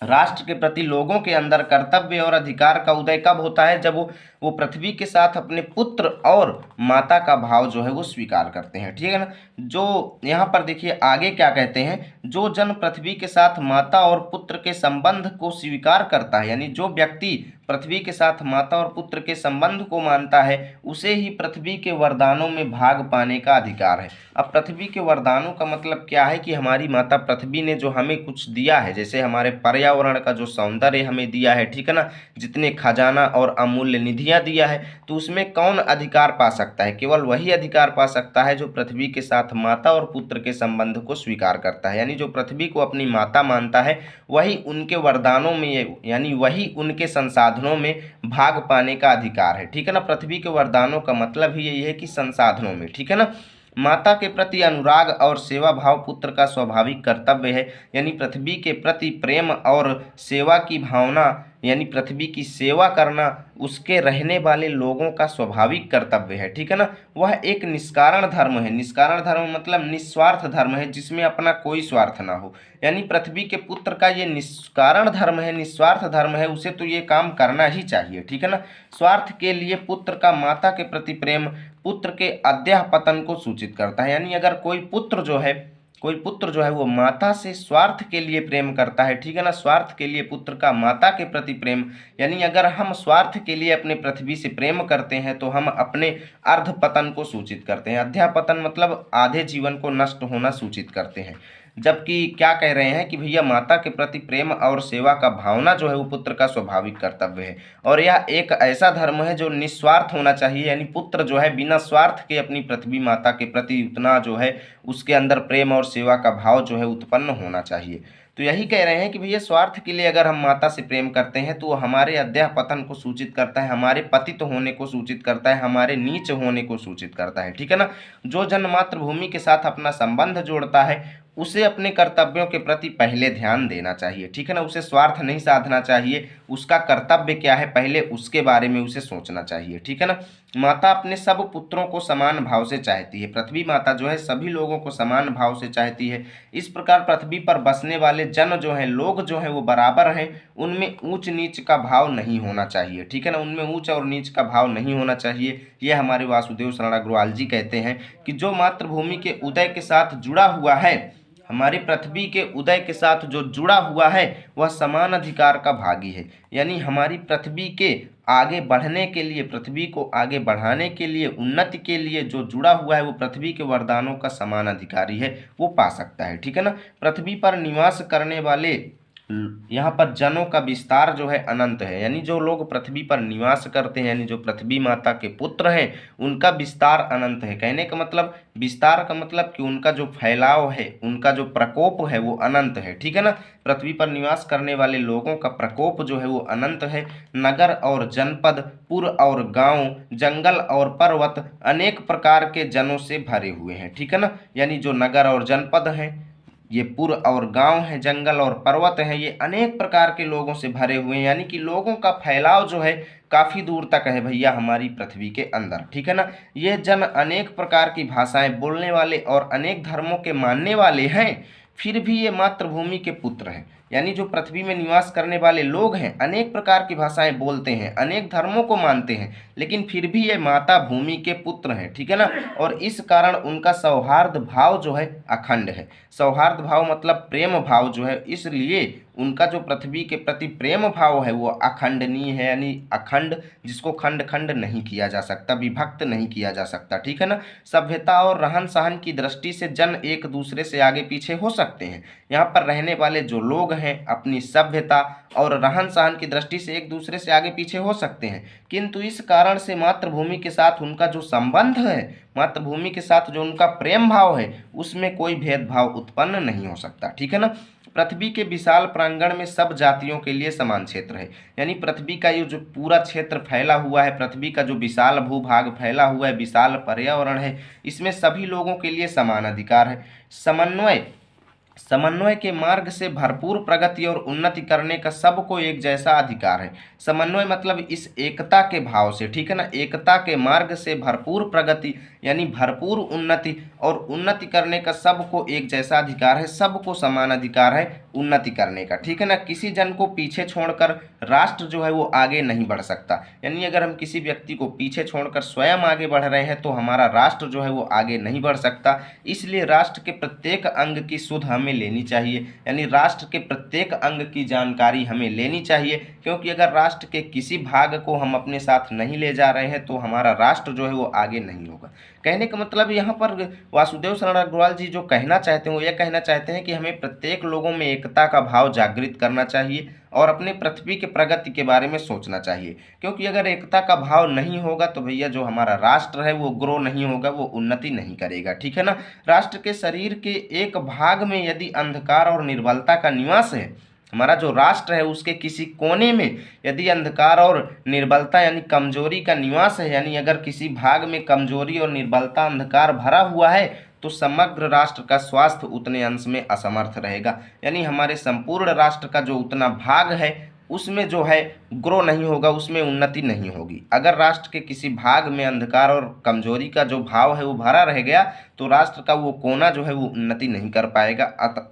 राष्ट्र के प्रति लोगों के अंदर कर्तव्य और अधिकार का उदय कब होता है, जब वो पृथ्वी के साथ अपने पुत्र और माता का भाव जो है वो स्वीकार करते हैं, ठीक है ना। जो यहाँ पर देखिए आगे क्या कहते हैं, जो जन पृथ्वी के साथ माता और पुत्र के संबंध को स्वीकार करता है, यानी जो व्यक्ति पृथ्वी के साथ माता और पुत्र के संबंध को मानता है, उसे ही पृथ्वी के वरदानों में भाग पाने का अधिकार है। अब पृथ्वी के वरदानों का मतलब क्या है कि हमारी माता पृथ्वी ने जो हमें कुछ दिया है, जैसे हमारे पर्यावरण का जो सौंदर्य हमें दिया है, ठीक है ना, जितने खजाना और अमूल्य निधियां दिया है, तो उसमें कौन अधिकार पा सकता है? केवल वही अधिकार पा सकता है जो पृथ्वी के साथ माता और पुत्र के संबंध को स्वीकार करता है। यानी जो पृथ्वी को अपनी माता मानता है, वही उनके वरदानों में, यानी वही उनके संसाधनों में भाग पाने का अधिकार है, ठीक है ना। पृथ्वी के वरदानों का मतलब ही यही है कि संसाधनों में, ठीक है ना। माता के प्रति अनुराग और सेवा भाव पुत्र का स्वाभाविक कर्तव्य है। यानी पृथ्वी के प्रति प्रेम और सेवा की भावना, यानी पृथ्वी की सेवा करना उसके रहने वाले लोगों का स्वाभाविक कर्तव्य है, ठीक है ना। वह एक निष्कारण धर्म है। निष्कारण धर्म मतलब निस्वार्थ धर्म है, जिसमें अपना कोई स्वार्थ ना हो। यानी पृथ्वी के पुत्र का ये निष्कारण धर्म है, निस्वार्थ धर्म है, उसे तो ये काम करना ही चाहिए, ठीक है ना। स्वार्थ के लिए पुत्र का माता के प्रति प्रेम पुत्र के अध्यापतन को सूचित करता है। यानी अगर कोई पुत्र जो है वो माता से स्वार्थ के लिए प्रेम करता है, ठीक है ना, स्वार्थ के लिए पुत्र का माता के प्रति प्रेम, यानी अगर हम स्वार्थ के लिए अपने पृथ्वी से प्रेम करते हैं तो हम अपने अर्धपतन को सूचित करते हैं। अध्यापतन मतलब आधे जीवन को नष्ट होना सूचित करते हैं। जबकि क्या कह रहे हैं कि भैया माता के प्रति प्रेम और सेवा का भावना जो है वो पुत्र का स्वाभाविक कर्तव्य है, और यह एक ऐसा धर्म है जो निस्वार्थ होना चाहिए। यानी पुत्र जो है बिना स्वार्थ के अपनी पृथ्वी माता के प्रति उतना जो है उसके अंदर प्रेम और सेवा का भाव जो है उत्पन्न होना चाहिए। तो यही कह रहे हैं कि भैया स्वार्थ के लिए अगर हम माता से प्रेम करते हैं तो वो हमारे अध्यापतन को सूचित करता है, हमारे पतित होने को सूचित करता है, हमारे नीच होने को सूचित करता है, ठीक है ना। जो जन मातृभूमि के साथ अपना संबंध जोड़ता है उसे अपने कर्तव्यों के प्रति पहले ध्यान देना चाहिए, ठीक है ना। उसे स्वार्थ नहीं साधना चाहिए, उसका कर्तव्य क्या है पहले उसके बारे में उसे सोचना चाहिए, ठीक है ना। माता अपने सब पुत्रों को समान भाव से चाहती है। पृथ्वी माता जो है सभी लोगों को समान भाव से चाहती है। इस प्रकार पृथ्वी पर बसने वाले जन जो हैं, लोग जो हैं वो बराबर हैं, उनमें ऊंच नीच का भाव नहीं होना चाहिए, ठीक है ना। उनमें ऊंच और नीच का भाव नहीं होना चाहिए। ये हमारे वासुदेव शरण अग्रवाल जी कहते हैं कि जो मातृभूमि के उदय के साथ जुड़ा हुआ है, हमारी पृथ्वी के उदय के साथ जो जुड़ा हुआ है वह समान अधिकार का भागी है। यानी हमारी पृथ्वी के आगे बढ़ने के लिए, पृथ्वी को आगे बढ़ाने के लिए, उन्नति के लिए जो जुड़ा हुआ है वो पृथ्वी के वरदानों का समान अधिकारी है, वो पा सकता है, ठीक है ना। पृथ्वी पर निवास करने वाले यहाँ पर जनों का विस्तार जो है अनंत है। यानी जो लोग पृथ्वी पर निवास करते हैं, यानी जो पृथ्वी माता के पुत्र हैं, उनका विस्तार अनंत है। कहने का मतलब, विस्तार का मतलब कि उनका जो फैलाव है, उनका जो प्रकोप है वो अनंत है, ठीक है ना। पृथ्वी पर निवास करने वाले लोगों का प्रकोप जो है वो अनंत है। नगर और जनपद, पुर और गांव, जंगल और पर्वत अनेक प्रकार के जनों से भरे हुए हैं, ठीक है ना। यानी जो नगर और जनपद हैं ये पुर और गांव हैं, जंगल और पर्वत हैं, ये अनेक प्रकार के लोगों से भरे हुए हैं। यानी कि लोगों का फैलाव जो है काफ़ी दूर तक है भैया हमारी पृथ्वी के अंदर, ठीक है ना। ये जन अनेक प्रकार की भाषाएं बोलने वाले और अनेक धर्मों के मानने वाले हैं, फिर भी ये मातृभूमि के पुत्र हैं। यानी जो पृथ्वी में निवास करने वाले लोग हैं, अनेक प्रकार की भाषाएं बोलते हैं, अनेक धर्मों को मानते हैं, लेकिन फिर भी ये माता भूमि के पुत्र हैं, ठीक है ना। और इस कारण उनका सौहार्द भाव जो है अखंड है। सौहार्द भाव मतलब प्रेम भाव जो है, इसलिए उनका जो पृथ्वी के प्रति प्रेम भाव है वो अखंडनीय है। यानी अखंड, जिसको खंड खंड नहीं किया जा सकता, विभक्त नहीं किया जा सकता, ठीक है ना। सभ्यता और रहन सहन की दृष्टि से जन एक दूसरे से आगे पीछे हो सकते हैं। यहाँ पर रहने वाले जो लोग हैं अपनी सभ्यता और रहन सहन की दृष्टि से एक दूसरे से आगे पीछे हो सकते हैं, किंतु इस कारण से मातृभूमि के साथ उनका जो संबंध है, मातृभूमि के साथ जो उनका प्रेम भाव है, उसमें कोई भेदभाव उत्पन्न नहीं हो सकता, ठीक है ना। पृथ्वी के विशाल प्रांगण में सब जातियों के लिए समान क्षेत्र है। यानी पृथ्वी का ये जो पूरा क्षेत्र फैला हुआ है, पृथ्वी का जो विशाल भूभाग फैला हुआ है, विशाल पर्यावरण है, इसमें सभी लोगों के लिए समान अधिकार है। समन्वय के मार्ग से भरपूर प्रगति और उन्नति करने का सबको एक जैसा अधिकार है। समन्वय मतलब इस एकता के भाव से, ठीक है ना, एकता के मार्ग से भरपूर प्रगति यानी भरपूर उन्नति और उन्नति करने का सबको एक जैसा अधिकार है, सबको समान अधिकार है उन्नति करने का, ठीक है ना। किसी जन को पीछे छोड़कर राष्ट्र जो है वो आगे नहीं बढ़ सकता। यानी अगर हम किसी व्यक्ति को पीछे छोड़कर स्वयं आगे बढ़ रहे हैं तो हमारा राष्ट्र जो है वो आगे नहीं बढ़ सकता। इसलिए राष्ट्र के प्रत्येक अंग की सुध हमें लेनी चाहिए। यानी राष्ट्र के प्रत्येक अंग की जानकारी हमें लेनी चाहिए, क्योंकि अगर राष्ट्र के किसी भाग को हम अपने साथ नहीं ले जा रहे हैं तो हमारा राष्ट्र जो है वो आगे नहीं होगा। कहने का मतलब यहाँ पर वासुदेव शरण अग्रवाल जी जो कहना चाहते हैं वो यह कहना चाहते हैं कि हमें प्रत्येक लोगों में एकता का भाव जागृत करना चाहिए और अपने पृथ्वी के प्रगति के बारे में सोचना चाहिए। क्योंकि अगर एकता का भाव नहीं होगा तो भैया जो हमारा राष्ट्र है वो ग्रो नहीं होगा, वो उन्नति नहीं करेगा, ठीक है ना। राष्ट्र के शरीर के एक भाग में यदि अंधकार और निर्बलता का निवास है, हमारा जो राष्ट्र है उसके किसी कोने में यदि अंधकार और निर्बलता यानी कमजोरी का निवास है, यानी अगर किसी भाग में कमजोरी और निर्बलता अंधकार भरा हुआ है तो समग्र राष्ट्र का स्वास्थ्य उतने अंश में असमर्थ रहेगा। यानी हमारे संपूर्ण राष्ट्र का जो उतना भाग है उसमें जो है ग्रो नहीं होगा, उसमें उन्नति नहीं होगी। अगर राष्ट्र के किसी भाग में अंधकार और कमजोरी का जो भाव है वो भरा रह गया तो राष्ट्र का वो कोना जो है वो उन्नति नहीं कर पाएगा,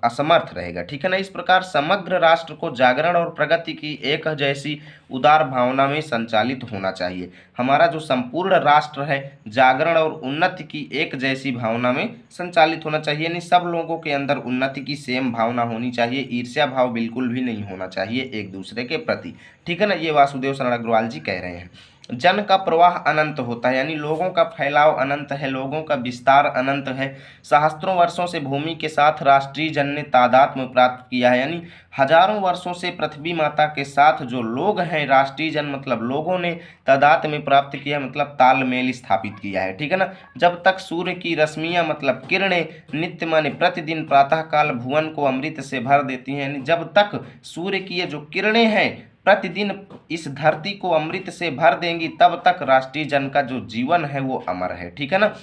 असमर्थ रहेगा, ठीक है ना। इस प्रकार समग्र राष्ट्र को जागरण और प्रगति की एक जैसी उदार भावना में संचालित होना चाहिए। हमारा जो संपूर्ण राष्ट्र है जागरण और उन्नति की एक जैसी भावना में संचालित होना चाहिए। यानी सब लोगों के अंदर उन्नति की सेम भावना होनी चाहिए, ईर्ष्या भाव बिल्कुल भी नहीं होना चाहिए एक दूसरे के प्रति, ठीक है ना। ये वासुदेव शरण अग्रवाल जी कह रहे हैं। जन का प्रवाह अनंत होता है, यानी लोगों का फैलाव अनंत है, लोगों का विस्तार अनंत है। सहस्त्रों वर्षों से भूमि के साथ राष्ट्रीय जन ने तादात्म्य प्राप्त किया है। यानी हजारों वर्षों से पृथ्वी माता के साथ जो लोग हैं, राष्ट्रीय जन मतलब लोगों ने तादात्म्य प्राप्त किया मतलब तालमेल स्थापित किया है, ठीक है ना। जब तक सूर्य की रश्मियाँ मतलब किरणें नित्य माने प्रतिदिन प्रातःकाल भुवन को अमृत से भर देती हैं, यानी जब तक सूर्य की ये जो किरणें हैं प्रतिदिन इस धरती को अमृत से भर देंगी तब तक राष्ट्रीय जन का जो जीवन है वो अमर है, ठीक है ना।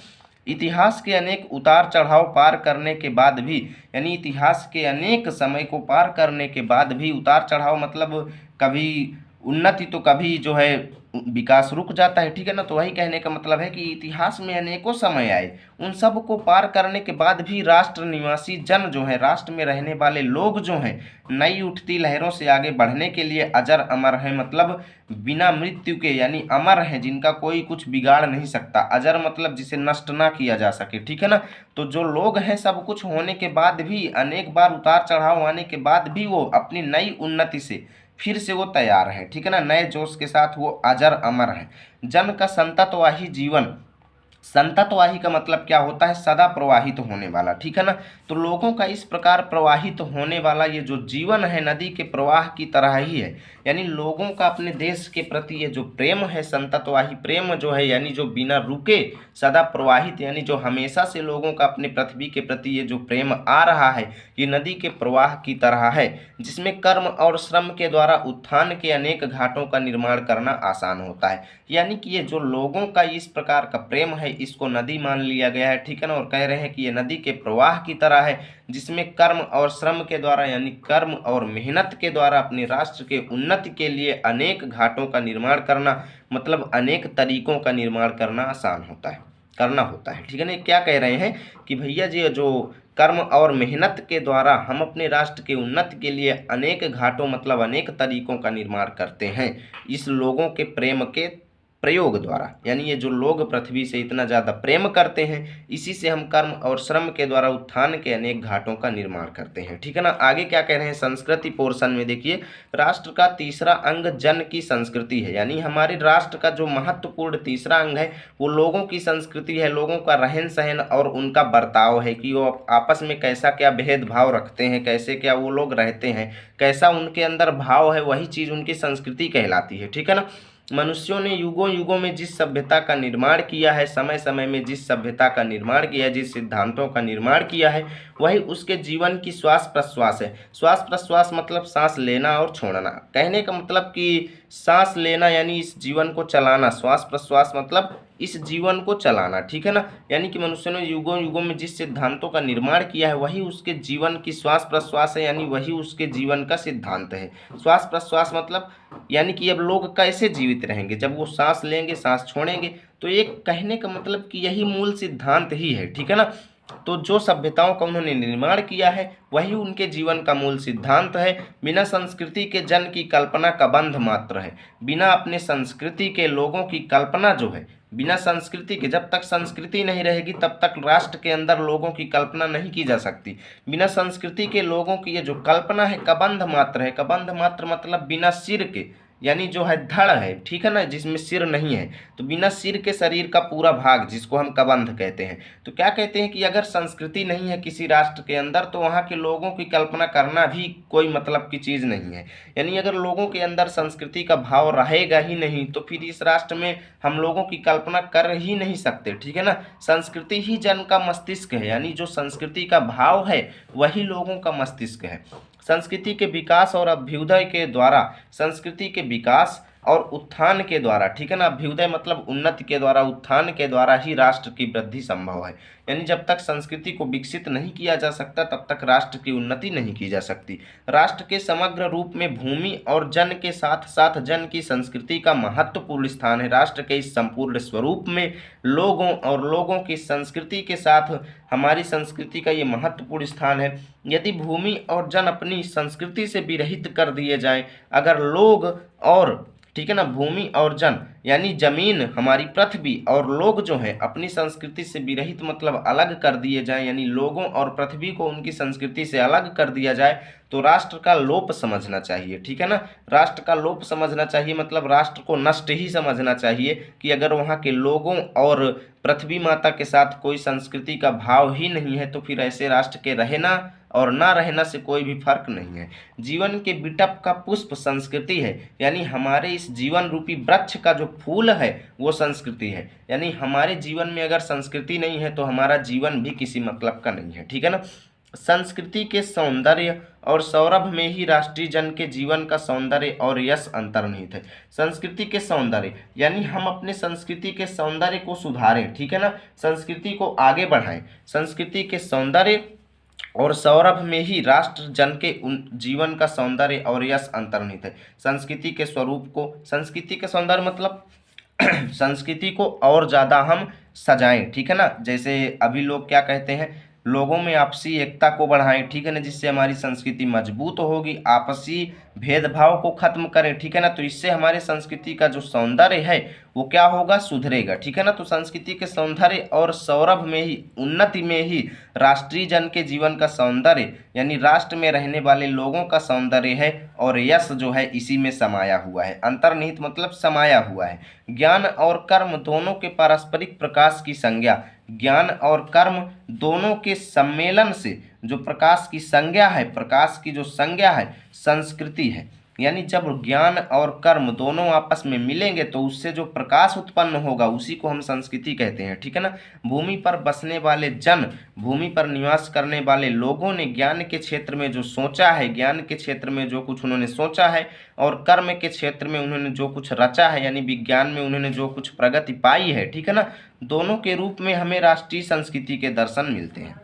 इतिहास के अनेक उतार चढ़ाव पार करने के बाद भी, यानी इतिहास के अनेक समय को पार करने के बाद भी, उतार चढ़ाव मतलब कभी उन्नति तो कभी जो है विकास रुक जाता है, ठीक है ना। तो वही कहने का मतलब है कि इतिहास में अनेकों समय आए, उन सब को पार करने के बाद भी राष्ट्र निवासी जन जो है, राष्ट्र में रहने वाले लोग जो हैं, नई उठती लहरों से आगे बढ़ने के लिए अजर अमर हैं, मतलब बिना मृत्यु के, यानी अमर हैं, जिनका कोई कुछ बिगाड़ नहीं सकता। अजर मतलब जिसे नष्ट ना किया जा सके, ठीक है ना। तो जो लोग हैं सब कुछ होने के बाद भी, अनेक बार उतार चढ़ाव आने के बाद भी वो अपनी नई उन्नति से फिर से वो तैयार है, ठीक है ना। नए जोश के साथ वो अजर अमर है। जन का संततवाही जीवन, संततवाही का मतलब क्या होता है, सदा प्रवाहित होने वाला, ठीक है ना। तो लोगों का इस प्रकार प्रवाहित होने वाला ये जो जीवन है नदी के प्रवाह की तरह ही है। यानी लोगों का अपने देश के प्रति ये जो प्रेम है, संततवाही प्रेम जो है, यानी जो बिना रुके सदा प्रवाहित, यानी जो हमेशा से लोगों का अपने पृथ्वी के प्रति ये जो प्रेम आ रहा है, ये नदी के प्रवाह की तरह है, जिसमें कर्म और श्रम के द्वारा उत्थान के अनेक घाटों का निर्माण करना आसान होता है। यानी कि ये जो लोगों का इस प्रकार का प्रेम है, है इसको नदी मान लिया गया है, ठीक है ना। और कह रहे हैं कि ये नदी के प्रवाह की तरह है, जिसमें कर्म और श्रम के द्वारा यानी कर्म और मेहनत के द्वारा अपने राष्ट्र के उन्नति के लिए अनेक घाटों का निर्माण करना, मतलब अनेक तरीकों का निर्माण करना आसान होता है, करना होता है, ठीक है ना। क्या कह रहे हैं कि भैया जी जो कर्म और मेहनत के द्वारा हम अपने राष्ट्र के उन्नति के लिए अनेक घाटों मतलब अनेक तरीकों का निर्माण करते हैं, इस लोगों के प्रेम के प्रयोग द्वारा, यानी ये जो लोग पृथ्वी से इतना ज़्यादा प्रेम करते हैं, इसी से हम कर्म और श्रम के द्वारा उत्थान के अनेक घाटों का निर्माण करते हैं, ठीक है ना। आगे क्या कह रहे हैं, संस्कृति पोर्शन में देखिए, राष्ट्र का तीसरा अंग जन की संस्कृति है, यानी हमारे राष्ट्र का जो महत्वपूर्ण तीसरा अंग है वो लोगों की संस्कृति है, लोगों का रहन सहन और उनका बर्ताव है कि वो आपस में कैसा क्या भेदभाव रखते हैं, कैसे क्या वो लोग रहते हैं, कैसा उनके अंदर भाव है, वही चीज़ उनकी संस्कृति कहलाती है, ठीक है ना। मनुष्यों ने युगों युगों में जिस सभ्यता का निर्माण किया है, समय समय में जिस सभ्यता का निर्माण किया है, जिस सिद्धांतों का निर्माण किया है, वही उसके जीवन की श्वास प्रश्वास है। श्वास प्रश्वास मतलब सांस लेना और छोड़ना, कहने का मतलब कि सांस लेना यानी इस जीवन को चलाना, श्वास प्रश्वास मतलब इस जीवन को चलाना, ठीक है ना। यानी कि मनुष्य ने युगों युगों में जिस सिद्धांतों का निर्माण किया है वही उसके जीवन की श्वास प्रश्वास है, यानी वही उसके जीवन का सिद्धांत है। श्वास प्रश्वास मतलब यानी कि अब लोग कैसे जीवित रहेंगे, जब वो सांस लेंगे सांस छोड़ेंगे, तो एक कहने का मतलब कि यही मूल सिद्धांत ही है, ठीक है ना। तो जो सभ्यताओं का उन्होंने निर्माण किया है वही उनके जीवन का मूल सिद्धांत है। बिना संस्कृति के जन की कल्पना का बंध मात्र है, बिना अपने संस्कृति के लोगों की कल्पना जो है, बिना संस्कृति के, जब तक संस्कृति नहीं रहेगी तब तक राष्ट्र के अंदर लोगों की कल्पना नहीं की जा सकती। बिना संस्कृति के लोगों की ये जो कल्पना है कबंध मात्र है, कबंध मात्र मतलब बिना सिर के, यानी जो है धड़ है, ठीक है ना, जिसमें सिर नहीं है, तो बिना सिर के शरीर का पूरा भाग जिसको हम कबंध कहते हैं। तो क्या कहते हैं कि अगर संस्कृति नहीं है किसी राष्ट्र के अंदर तो वहाँ के लोगों की कल्पना करना भी कोई मतलब की चीज़ नहीं है। यानी अगर लोगों के अंदर संस्कृति का भाव रहेगा ही नहीं तो फिर इस राष्ट्र में हम लोगों की कल्पना कर ही नहीं सकते, ठीक है ना। संस्कृति ही जन का मस्तिष्क है, यानी जो संस्कृति का भाव है वही लोगों का मस्तिष्क है। संस्कृति के विकास और अभ्युदय के द्वारा, संस्कृति के विकास और उत्थान के द्वारा, ठीक है ना, अभ्युदय मतलब उन्नति के द्वारा, उत्थान के द्वारा ही राष्ट्र की वृद्धि संभव है। यानी जब तक संस्कृति को विकसित नहीं किया जा सकता तब तक राष्ट्र की उन्नति नहीं की जा सकती। राष्ट्र के समग्र रूप में भूमि और जन के साथ साथ जन की संस्कृति का महत्वपूर्ण स्थान है। राष्ट्र के इस संपूर्ण स्वरूप में लोगों और लोगों की संस्कृति के साथ हमारी संस्कृति का ये महत्वपूर्ण स्थान है। यदि भूमि और जन अपनी संस्कृति से विरहित कर दिए जाएं, अगर लोग और, ठीक है ना, भूमि और जन यानी जमीन हमारी पृथ्वी और लोग जो हैं अपनी संस्कृति से विरहित मतलब अलग कर दिए जाएं, यानी लोगों और पृथ्वी को उनकी संस्कृति से अलग कर दिया जाए तो राष्ट्र का लोप समझना चाहिए, ठीक है ना। राष्ट्र का लोप समझना चाहिए मतलब राष्ट्र को नष्ट ही समझना चाहिए कि अगर वहाँ के लोगों और पृथ्वी माता के साथ कोई संस्कृति का भाव ही नहीं है तो फिर ऐसे राष्ट्र के रहना और ना रहना से कोई भी फर्क नहीं है। जीवन के बिटप का पुष्प संस्कृति है, यानी हमारे इस जीवन रूपी वृक्ष का जो फूल है वो संस्कृति है। यानी हमारे जीवन में अगर संस्कृति नहीं है तो हमारा जीवन भी किसी मतलब का नहीं है, ठीक है ना। संस्कृति के सौंदर्य और सौरभ में ही राष्ट्रीय जन के जीवन का सौंदर्य और यश अंतर्निहित है। संस्कृति के सौंदर्य यानी हम अपने संस्कृति के सौंदर्य को सुधारें, ठीक है ना, संस्कृति को आगे बढ़ाएं। संस्कृति के सौंदर्य और सौरभ में ही राष्ट्र जन के जीवन का सौंदर्य और यश अंतर्निहित है। संस्कृति के स्वरूप को, संस्कृति के सौंदर्य मतलब संस्कृति को और ज़्यादा हम सजाएं, ठीक है ना। जैसे अभी लोग क्या कहते हैं, लोगों में आपसी एकता को बढ़ाएं, ठीक है ना, जिससे हमारी संस्कृति मजबूत होगी। आपसी भेदभाव को खत्म करें, ठीक है ना, तो इससे हमारे संस्कृति का जो सौंदर्य है वो क्या होगा, सुधरेगा, ठीक है ना। तो संस्कृति के सौंदर्य और सौरभ में ही, उन्नति में ही राष्ट्रीय जन के जीवन का सौंदर्य यानी राष्ट्र में रहने वाले लोगों का सौंदर्य है और यश जो है इसी में समाया हुआ है। अंतर्निहित मतलब समाया हुआ है। ज्ञान और कर्म दोनों के पारस्परिक प्रकाश की संज्ञा, ज्ञान और कर्म दोनों के सम्मेलन से जो प्रकाश की संज्ञा है, प्रकाश की जो संज्ञा है संस्कृति है। यानी जब ज्ञान और कर्म दोनों आपस में मिलेंगे तो उससे जो प्रकाश उत्पन्न होगा उसी को हम संस्कृति कहते हैं, ठीक है ना। भूमि पर बसने वाले जन, भूमि पर निवास करने वाले लोगों ने ज्ञान के क्षेत्र में जो सोचा है, ज्ञान के क्षेत्र में जो कुछ उन्होंने सोचा है और कर्म के क्षेत्र में उन्होंने जो कुछ रचा है, यानी विज्ञान में उन्होंने जो कुछ प्रगति पाई है, ठीक है ना, दोनों के रूप में हमें राष्ट्रीय संस्कृति के दर्शन मिलते हैं।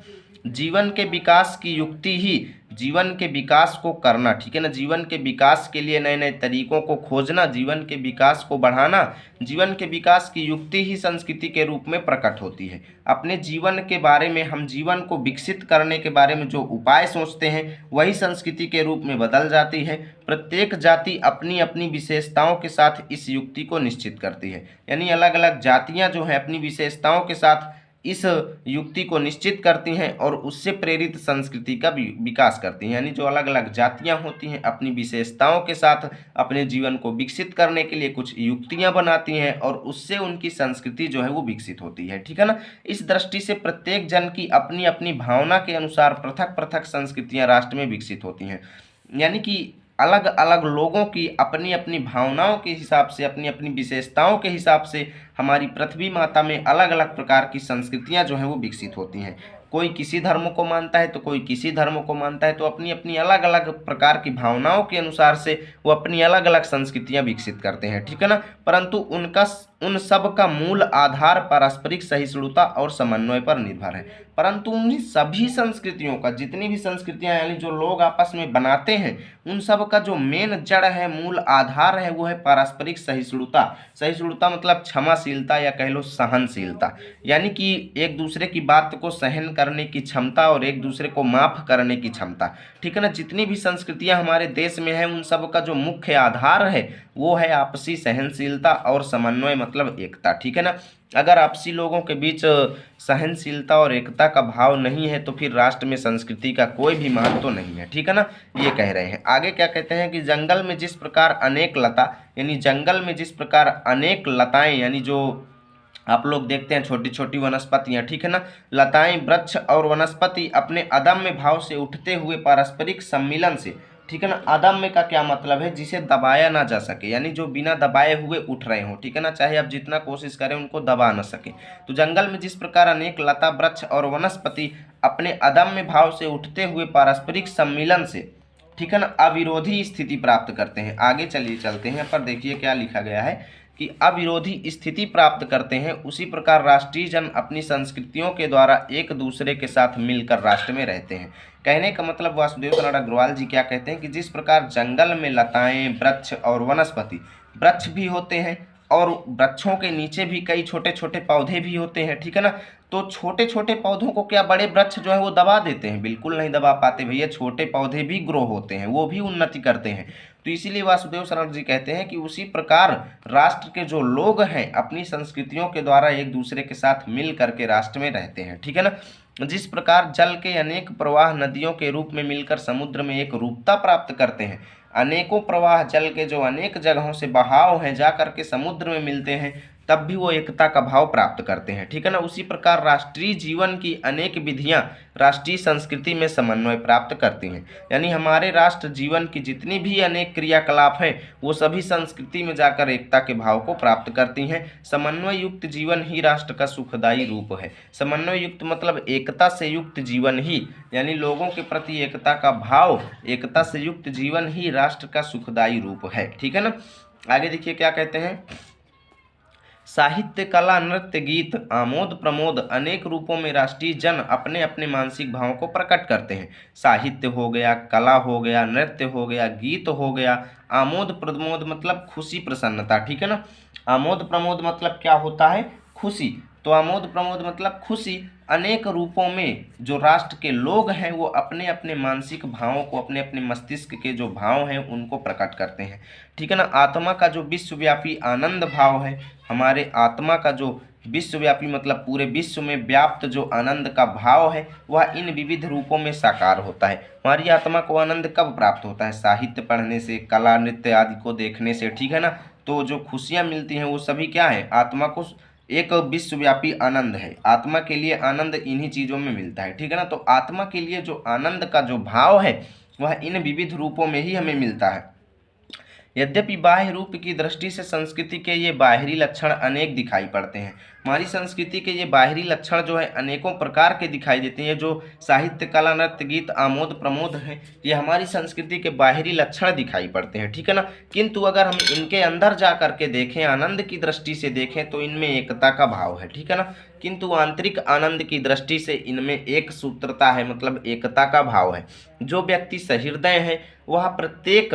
जीवन के विकास की युक्ति ही जीवन के विकास को करना, ठीक है ना, जीवन के विकास के लिए नए नए तरीकों को खोजना, जीवन के विकास को बढ़ाना, जीवन के विकास की युक्ति ही संस्कृति के रूप में प्रकट होती है। अपने जीवन के बारे में, हम जीवन को विकसित करने के बारे में जो उपाय सोचते हैं वही संस्कृति के रूप में बदल जाती है। प्रत्येक जाति अपनी अपनी विशेषताओं के साथ इस युक्ति को निश्चित करती है, यानी अलग अलग जातियां जो हैं अपनी विशेषताओं के साथ इस युक्ति को निश्चित करती हैं और उससे प्रेरित संस्कृति का विकास करती हैं। यानी जो अलग अलग जातियां होती हैं अपनी विशेषताओं के साथ अपने जीवन को विकसित करने के लिए कुछ युक्तियां बनाती हैं और उससे उनकी संस्कृति जो है वो विकसित होती है, ठीक है ना। इस दृष्टि से प्रत्येक जन की अपनी अपनी भावना के अनुसार पृथक पृथक संस्कृतियां राष्ट्र में विकसित होती हैं। यानी कि अलग अलग लोगों की अपनी अपनी भावनाओं के हिसाब से, अपनी अपनी विशेषताओं के हिसाब से हमारी पृथ्वी माता में अलग अलग प्रकार की संस्कृतियां जो हैं वो विकसित होती हैं। कोई किसी धर्म को मानता है तो कोई किसी धर्म को मानता है, तो अपनी अपनी अलग अलग प्रकार की भावनाओं के अनुसार से वो अपनी अलग अलग संस्कृतियां विकसित करते हैं, ठीक है ना। परंतु उन सब का मूल आधार पारस्परिक सहिष्णुता और समन्वय पर निर्भर है। परंतु उन सभी संस्कृतियों का, जितनी भी संस्कृतियां यानी जो लोग आपस में बनाते हैं, उन सब का जो मेन जड़ है, मूल आधार है, वो है पारस्परिक सहिष्णुता। सहिष्णुता मतलब क्षमाशीलता या कह लो सहनशीलता, यानी कि एक दूसरे की बात को सहन करने की क्षमता और एक दूसरे को माफ करने की क्षमता, ठीक है ना। जितनी भी संस्कृतियां हमारे देश में हैं उन सब का जो मुख्य आधार है वो है आपसी सहनशीलता और समन्वय मतलब एकता, ठीक है ना। अगर आपसी लोगों के बीच सहनशीलता और एकता का भाव नहीं है तो फिर राष्ट्र में संस्कृति का कोई भी महत्व तो नहीं है, ठीक है ना। ये कह रहे हैं। आगे क्या कहते हैं कि जंगल में जिस प्रकार अनेक लता, यानी जंगल में जिस प्रकार अनेक लताएं, यानी जो आप लोग देखते हैं छोटी छोटी वनस्पतियां, ठीक है ना, लताएं, वृक्ष और वनस्पति अपने अदम्य भाव से उठते हुए पारस्परिक सम्मिलन से, ठीक है ना। अदम्य का क्या मतलब है? जिसे दबाया ना जा सके, यानी जो बिना दबाए हुए उठ रहे हो, ठीक है ना, चाहे आप जितना कोशिश करें उनको दबा ना सके। तो जंगल में जिस प्रकार अनेक लता, वृक्ष और वनस्पति अपने अदम्य भाव से उठते हुए पारस्परिक सम्मिलन से, ठीक है ना, अविरोधी स्थिति प्राप्त करते हैं। आगे चलिए चलते हैं, पर देखिए क्या लिखा गया है कि अविरोधी स्थिति प्राप्त करते हैं, उसी प्रकार राष्ट्रीय जन अपनी संस्कृतियों के द्वारा एक दूसरे के साथ मिलकर राष्ट्र में रहते हैं। कहने का मतलब वासुदेव कन्नड़ अग्रवाल जी क्या कहते हैं कि जिस प्रकार जंगल में लताएं, वृक्ष और वनस्पति, वृक्ष भी होते हैं और वृक्षों के नीचे भी कई छोटे छोटे पौधे भी होते हैं, ठीक है ना। तो छोटे छोटे पौधों को क्या बड़े वृक्ष जो है वो दबा देते हैं? बिल्कुल नहीं दबा पाते भैया। छोटे पौधे भी ग्रो होते हैं, वो भी उन्नति करते हैं। तो इसीलिए वासुदेव कन्नड़ जी कहते हैं कि उसी प्रकार राष्ट्र के जो लोग हैं अपनी संस्कृतियों के द्वारा एक दूसरे के साथ मिल करके राष्ट्र में रहते हैं, ठीक है ना। जिस प्रकार जल के अनेक प्रवाह नदियों के रूप में मिलकर समुद्र में एक रूपता प्राप्त करते हैं, अनेकों प्रवाह जल के जो अनेक जगहों से बहाव हैं जा करके समुद्र में मिलते हैं, तब भी वो एकता का भाव प्राप्त करते हैं, ठीक है ना। उसी प्रकार राष्ट्रीय जीवन की अनेक विधियां राष्ट्रीय संस्कृति में समन्वय प्राप्त करती हैं, यानी हमारे राष्ट्र जीवन की जितनी भी अनेक क्रियाकलाप हैं वो सभी संस्कृति में जाकर एकता के भाव को प्राप्त करती हैं। समन्वय युक्त जीवन ही राष्ट्र का सुखदायी रूप है। समन्वय युक्त मतलब एकता से युक्त जीवन ही, यानी लोगों के प्रति एकता का भाव, एकता से युक्त जीवन ही राष्ट्र का सुखदायी रूप है, ठीक है ना। आगे देखिए क्या कहते हैं। साहित्य, कला, नृत्य, गीत, आमोद प्रमोद अनेक रूपों में राष्ट्रीय जन अपने अपने मानसिक भावों को प्रकट करते हैं। साहित्य हो गया, कला हो गया, नृत्य हो गया, गीत हो गया, आमोद प्रमोद मतलब खुशी प्रसन्नता, ठीक है ना। आमोद प्रमोद मतलब क्या होता है? खुशी। तो आमोद प्रमोद मतलब खुशी। अनेक रूपों में जो राष्ट्र के लोग हैं वो अपने अपने मानसिक भावों को, अपने अपने मस्तिष्क के जो भाव हैं उनको प्रकट करते हैं, ठीक है ना। आत्मा का जो विश्वव्यापी आनंद भाव है, हमारे आत्मा का जो विश्वव्यापी मतलब पूरे विश्व में व्याप्त जो आनंद का भाव है वह इन विविध रूपों में साकार होता है। हमारी आत्मा को आनंद कब प्राप्त होता है? साहित्य पढ़ने से, कला नृत्य आदि को देखने से, ठीक है ना। तो जो खुशियाँ मिलती हैं वो सभी क्या है? आत्मा को एक विश्वव्यापी आनंद है। आत्मा के लिए आनंद इन्हीं चीज़ों में मिलता है, ठीक है ना। तो आत्मा के लिए जो आनंद का जो भाव है वह इन विविध रूपों में ही हमें मिलता है। यद्यपि बाह्य रूप की दृष्टि से संस्कृति के ये बाहरी लक्षण अनेक दिखाई पड़ते हैं। हमारी संस्कृति के ये बाहरी लक्षण जो है अनेकों प्रकार के दिखाई देते हैं। जो साहित्य, कला, नृत्य, गीत, आमोद प्रमोद हैं, ये हमारी संस्कृति के बाहरी लक्षण दिखाई पड़ते हैं, ठीक है ना। किंतु अगर हम इनके अंदर जा करके देखें, आनंद की दृष्टि से देखें, तो इनमें एकता का भाव है, ठीक है ना। किंतु आंतरिक आनंद की दृष्टि से इनमें एक सूत्रता है, मतलब एकता का भाव है। जो व्यक्ति सहृदय है वह प्रत्येक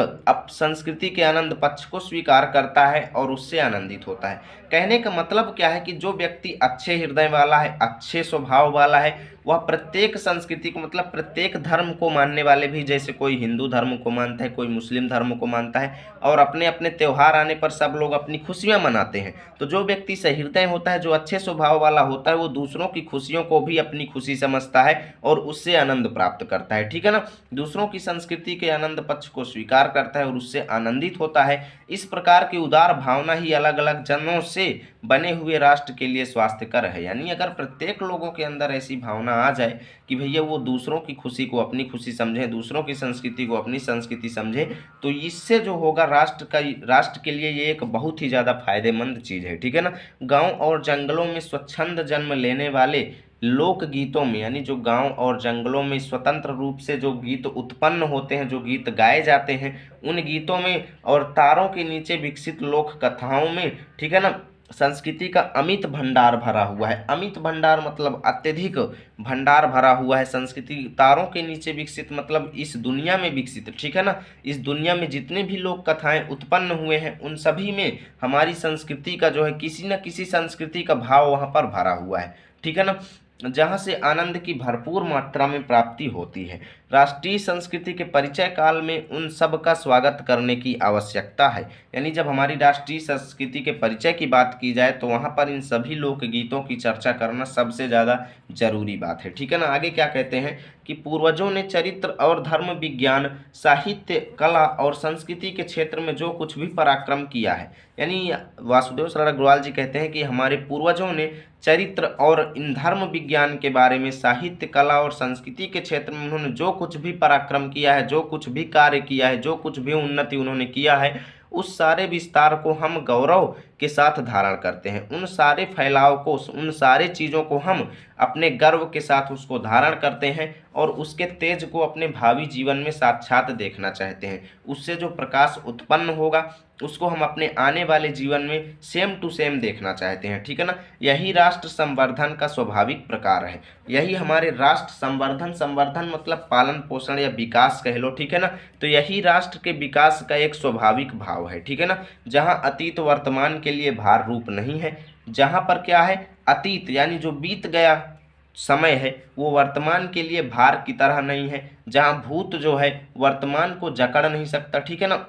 संस्कृति के आनंद पक्ष को स्वीकार करता है और उससे आनंदित होता है। कहने का मतलब क्या है कि जो व्यक्ति अच्छे हृदय वाला है, अच्छे स्वभाव वाला है, वह प्रत्येक संस्कृति को, मतलब प्रत्येक धर्म को मानने वाले भी, जैसे कोई हिंदू धर्म को मानता है, कोई मुस्लिम धर्म को मानता है, और अपने अपने त्यौहार आने पर सब लोग अपनी खुशियां मनाते हैं। तो जो व्यक्ति सहृदय होता है, जो अच्छे स्वभाव वाला होता है, वो दूसरों की खुशियों को भी अपनी खुशी समझता है और उससे आनंद प्राप्त करता है, ठीक है ना। दूसरों की संस्कृति के आनंद पक्ष को स्वीकार करता है और उससे आनंदित होता है। इस प्रकार की उदार भावना ही अलग अलग जनों से बने हुए राष्ट्र के लिए स्वास्थ्यकर है। यानी अगर प्रत्येक लोगों के अंदर ऐसी भावना आ जाए कि भैया वो दूसरों की खुशी को अपनी खुशी समझें, दूसरों की संस्कृति को अपनी संस्कृति समझें, तो इससे जो होगा राष्ट्र के लिए ये एक बहुत ही ज़्यादा फायदेमंद चीज़ है, ठीक है ना। गाँव और जंगलों में स्वच्छंद जन्म लेने वाले लोक गीतों में, यानी जो गांव और जंगलों में स्वतंत्र रूप से जो गीत उत्पन्न होते हैं, जो गीत गाए जाते हैं, उन गीतों में और तारों के नीचे विकसित लोक कथाओं में, ठीक है ना, संस्कृति का अमित भंडार भरा हुआ है। अमित भंडार मतलब अत्यधिक भंडार भरा हुआ है। संस्कृति तारों के नीचे विकसित मतलब इस दुनिया में विकसित, ठीक है ना। इस दुनिया में जितने भी लोक कथाएं उत्पन्न हुए हैं, उन सभी में हमारी संस्कृति का जो है किसी न किसी संस्कृति का भाव वहाँ पर भरा हुआ है, ठीक है ना, जहाँ से आनंद की भरपूर मात्रा में प्राप्ति होती है। राष्ट्रीय संस्कृति के परिचय काल में उन सब का स्वागत करने की आवश्यकता है। यानी जब हमारी राष्ट्रीय संस्कृति के परिचय की बात की जाए तो वहाँ पर इन सभी लोकगीतों की चर्चा करना सबसे ज़्यादा जरूरी बात है, ठीक है ना। आगे क्या कहते हैं कि पूर्वजों ने चरित्र और धर्म, विज्ञान, साहित्य, कला और संस्कृति के क्षेत्र में जो कुछ भी पराक्रम किया है, यानी वासुदेव शरण अग्रवाल जी कहते हैं कि हमारे पूर्वजों ने चरित्र और इन धर्म विज्ञान के बारे में, साहित्य, कला और संस्कृति के क्षेत्र में उन्होंने जो कुछ भी पराक्रम किया है, जो कुछ भी कार्य किया है, जो कुछ भी उन्नति उन्होंने किया है, उस सारे विस्तार को हम गौरव के साथ धारण करते हैं। उन सारे फैलाव को, उन सारे चीज़ों को हम अपने गर्व के साथ उसको धारण करते हैं और उसके तेज को अपने भावी जीवन में साक्षात देखना चाहते हैं। उससे जो प्रकाश उत्पन्न होगा उसको हम अपने आने वाले जीवन में सेम टू सेम देखना चाहते हैं, ठीक है ना। यही राष्ट्र संवर्धन का स्वाभाविक प्रकार है। यही हमारे राष्ट्र संवर्धन मतलब पालन पोषण या विकास कह लो, ठीक है ना। तो यही राष्ट्र के विकास का एक स्वाभाविक भाव है, ठीक है ना। जहाँ अतीत वर्तमान के लिए भार रूप नहीं है, जहाँ पर क्या है, अतीत यानी जो बीत गया समय है वो वर्तमान के लिए भार की तरह नहीं है। जहाँ भूत जो है वर्तमान को जकड़ नहीं सकता, ठीक है ना।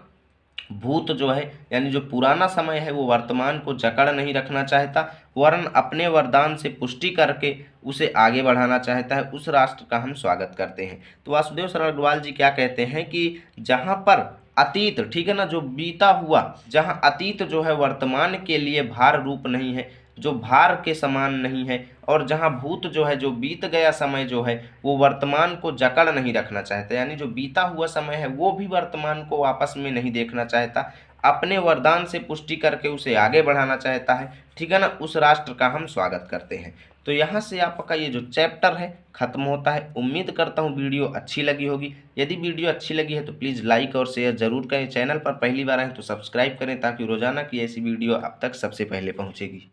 भूत जो है यानी जो पुराना समय है वो वर्तमान को जकड़ नहीं रखना चाहता, वरन अपने वरदान से पुष्टि करके उसे आगे बढ़ाना चाहता है। उस राष्ट्र का हम स्वागत करते हैं। तो वासुदेव शरण अग्रवाल जी क्या कहते हैं कि जहाँ पर अतीत, ठीक है ना, जो बीता हुआ, जहाँ अतीत जो है वर्तमान के लिए भार रूप नहीं है, जो भार के समान नहीं है, और जहाँ भूत जो है, जो बीत गया समय जो है, वो वर्तमान को जकड़ नहीं रखना चाहता, यानी जो बीता हुआ समय है वो भी वर्तमान को आपस में नहीं देखना चाहता, अपने वरदान से पुष्टि करके उसे आगे बढ़ाना चाहता है, ठीक है ना। उस राष्ट्र का हम स्वागत करते हैं। तो यहाँ से आपका ये जो चैप्टर है खत्म होता है। उम्मीद करता हूँ वीडियो अच्छी लगी होगी। यदि वीडियो अच्छी लगी है तो प्लीज़ लाइक और शेयर जरूर करें। चैनल पर पहली बार आए तो सब्सक्राइब करें ताकि रोजाना की ऐसी वीडियो अब तक सबसे पहले पहुँचेगी।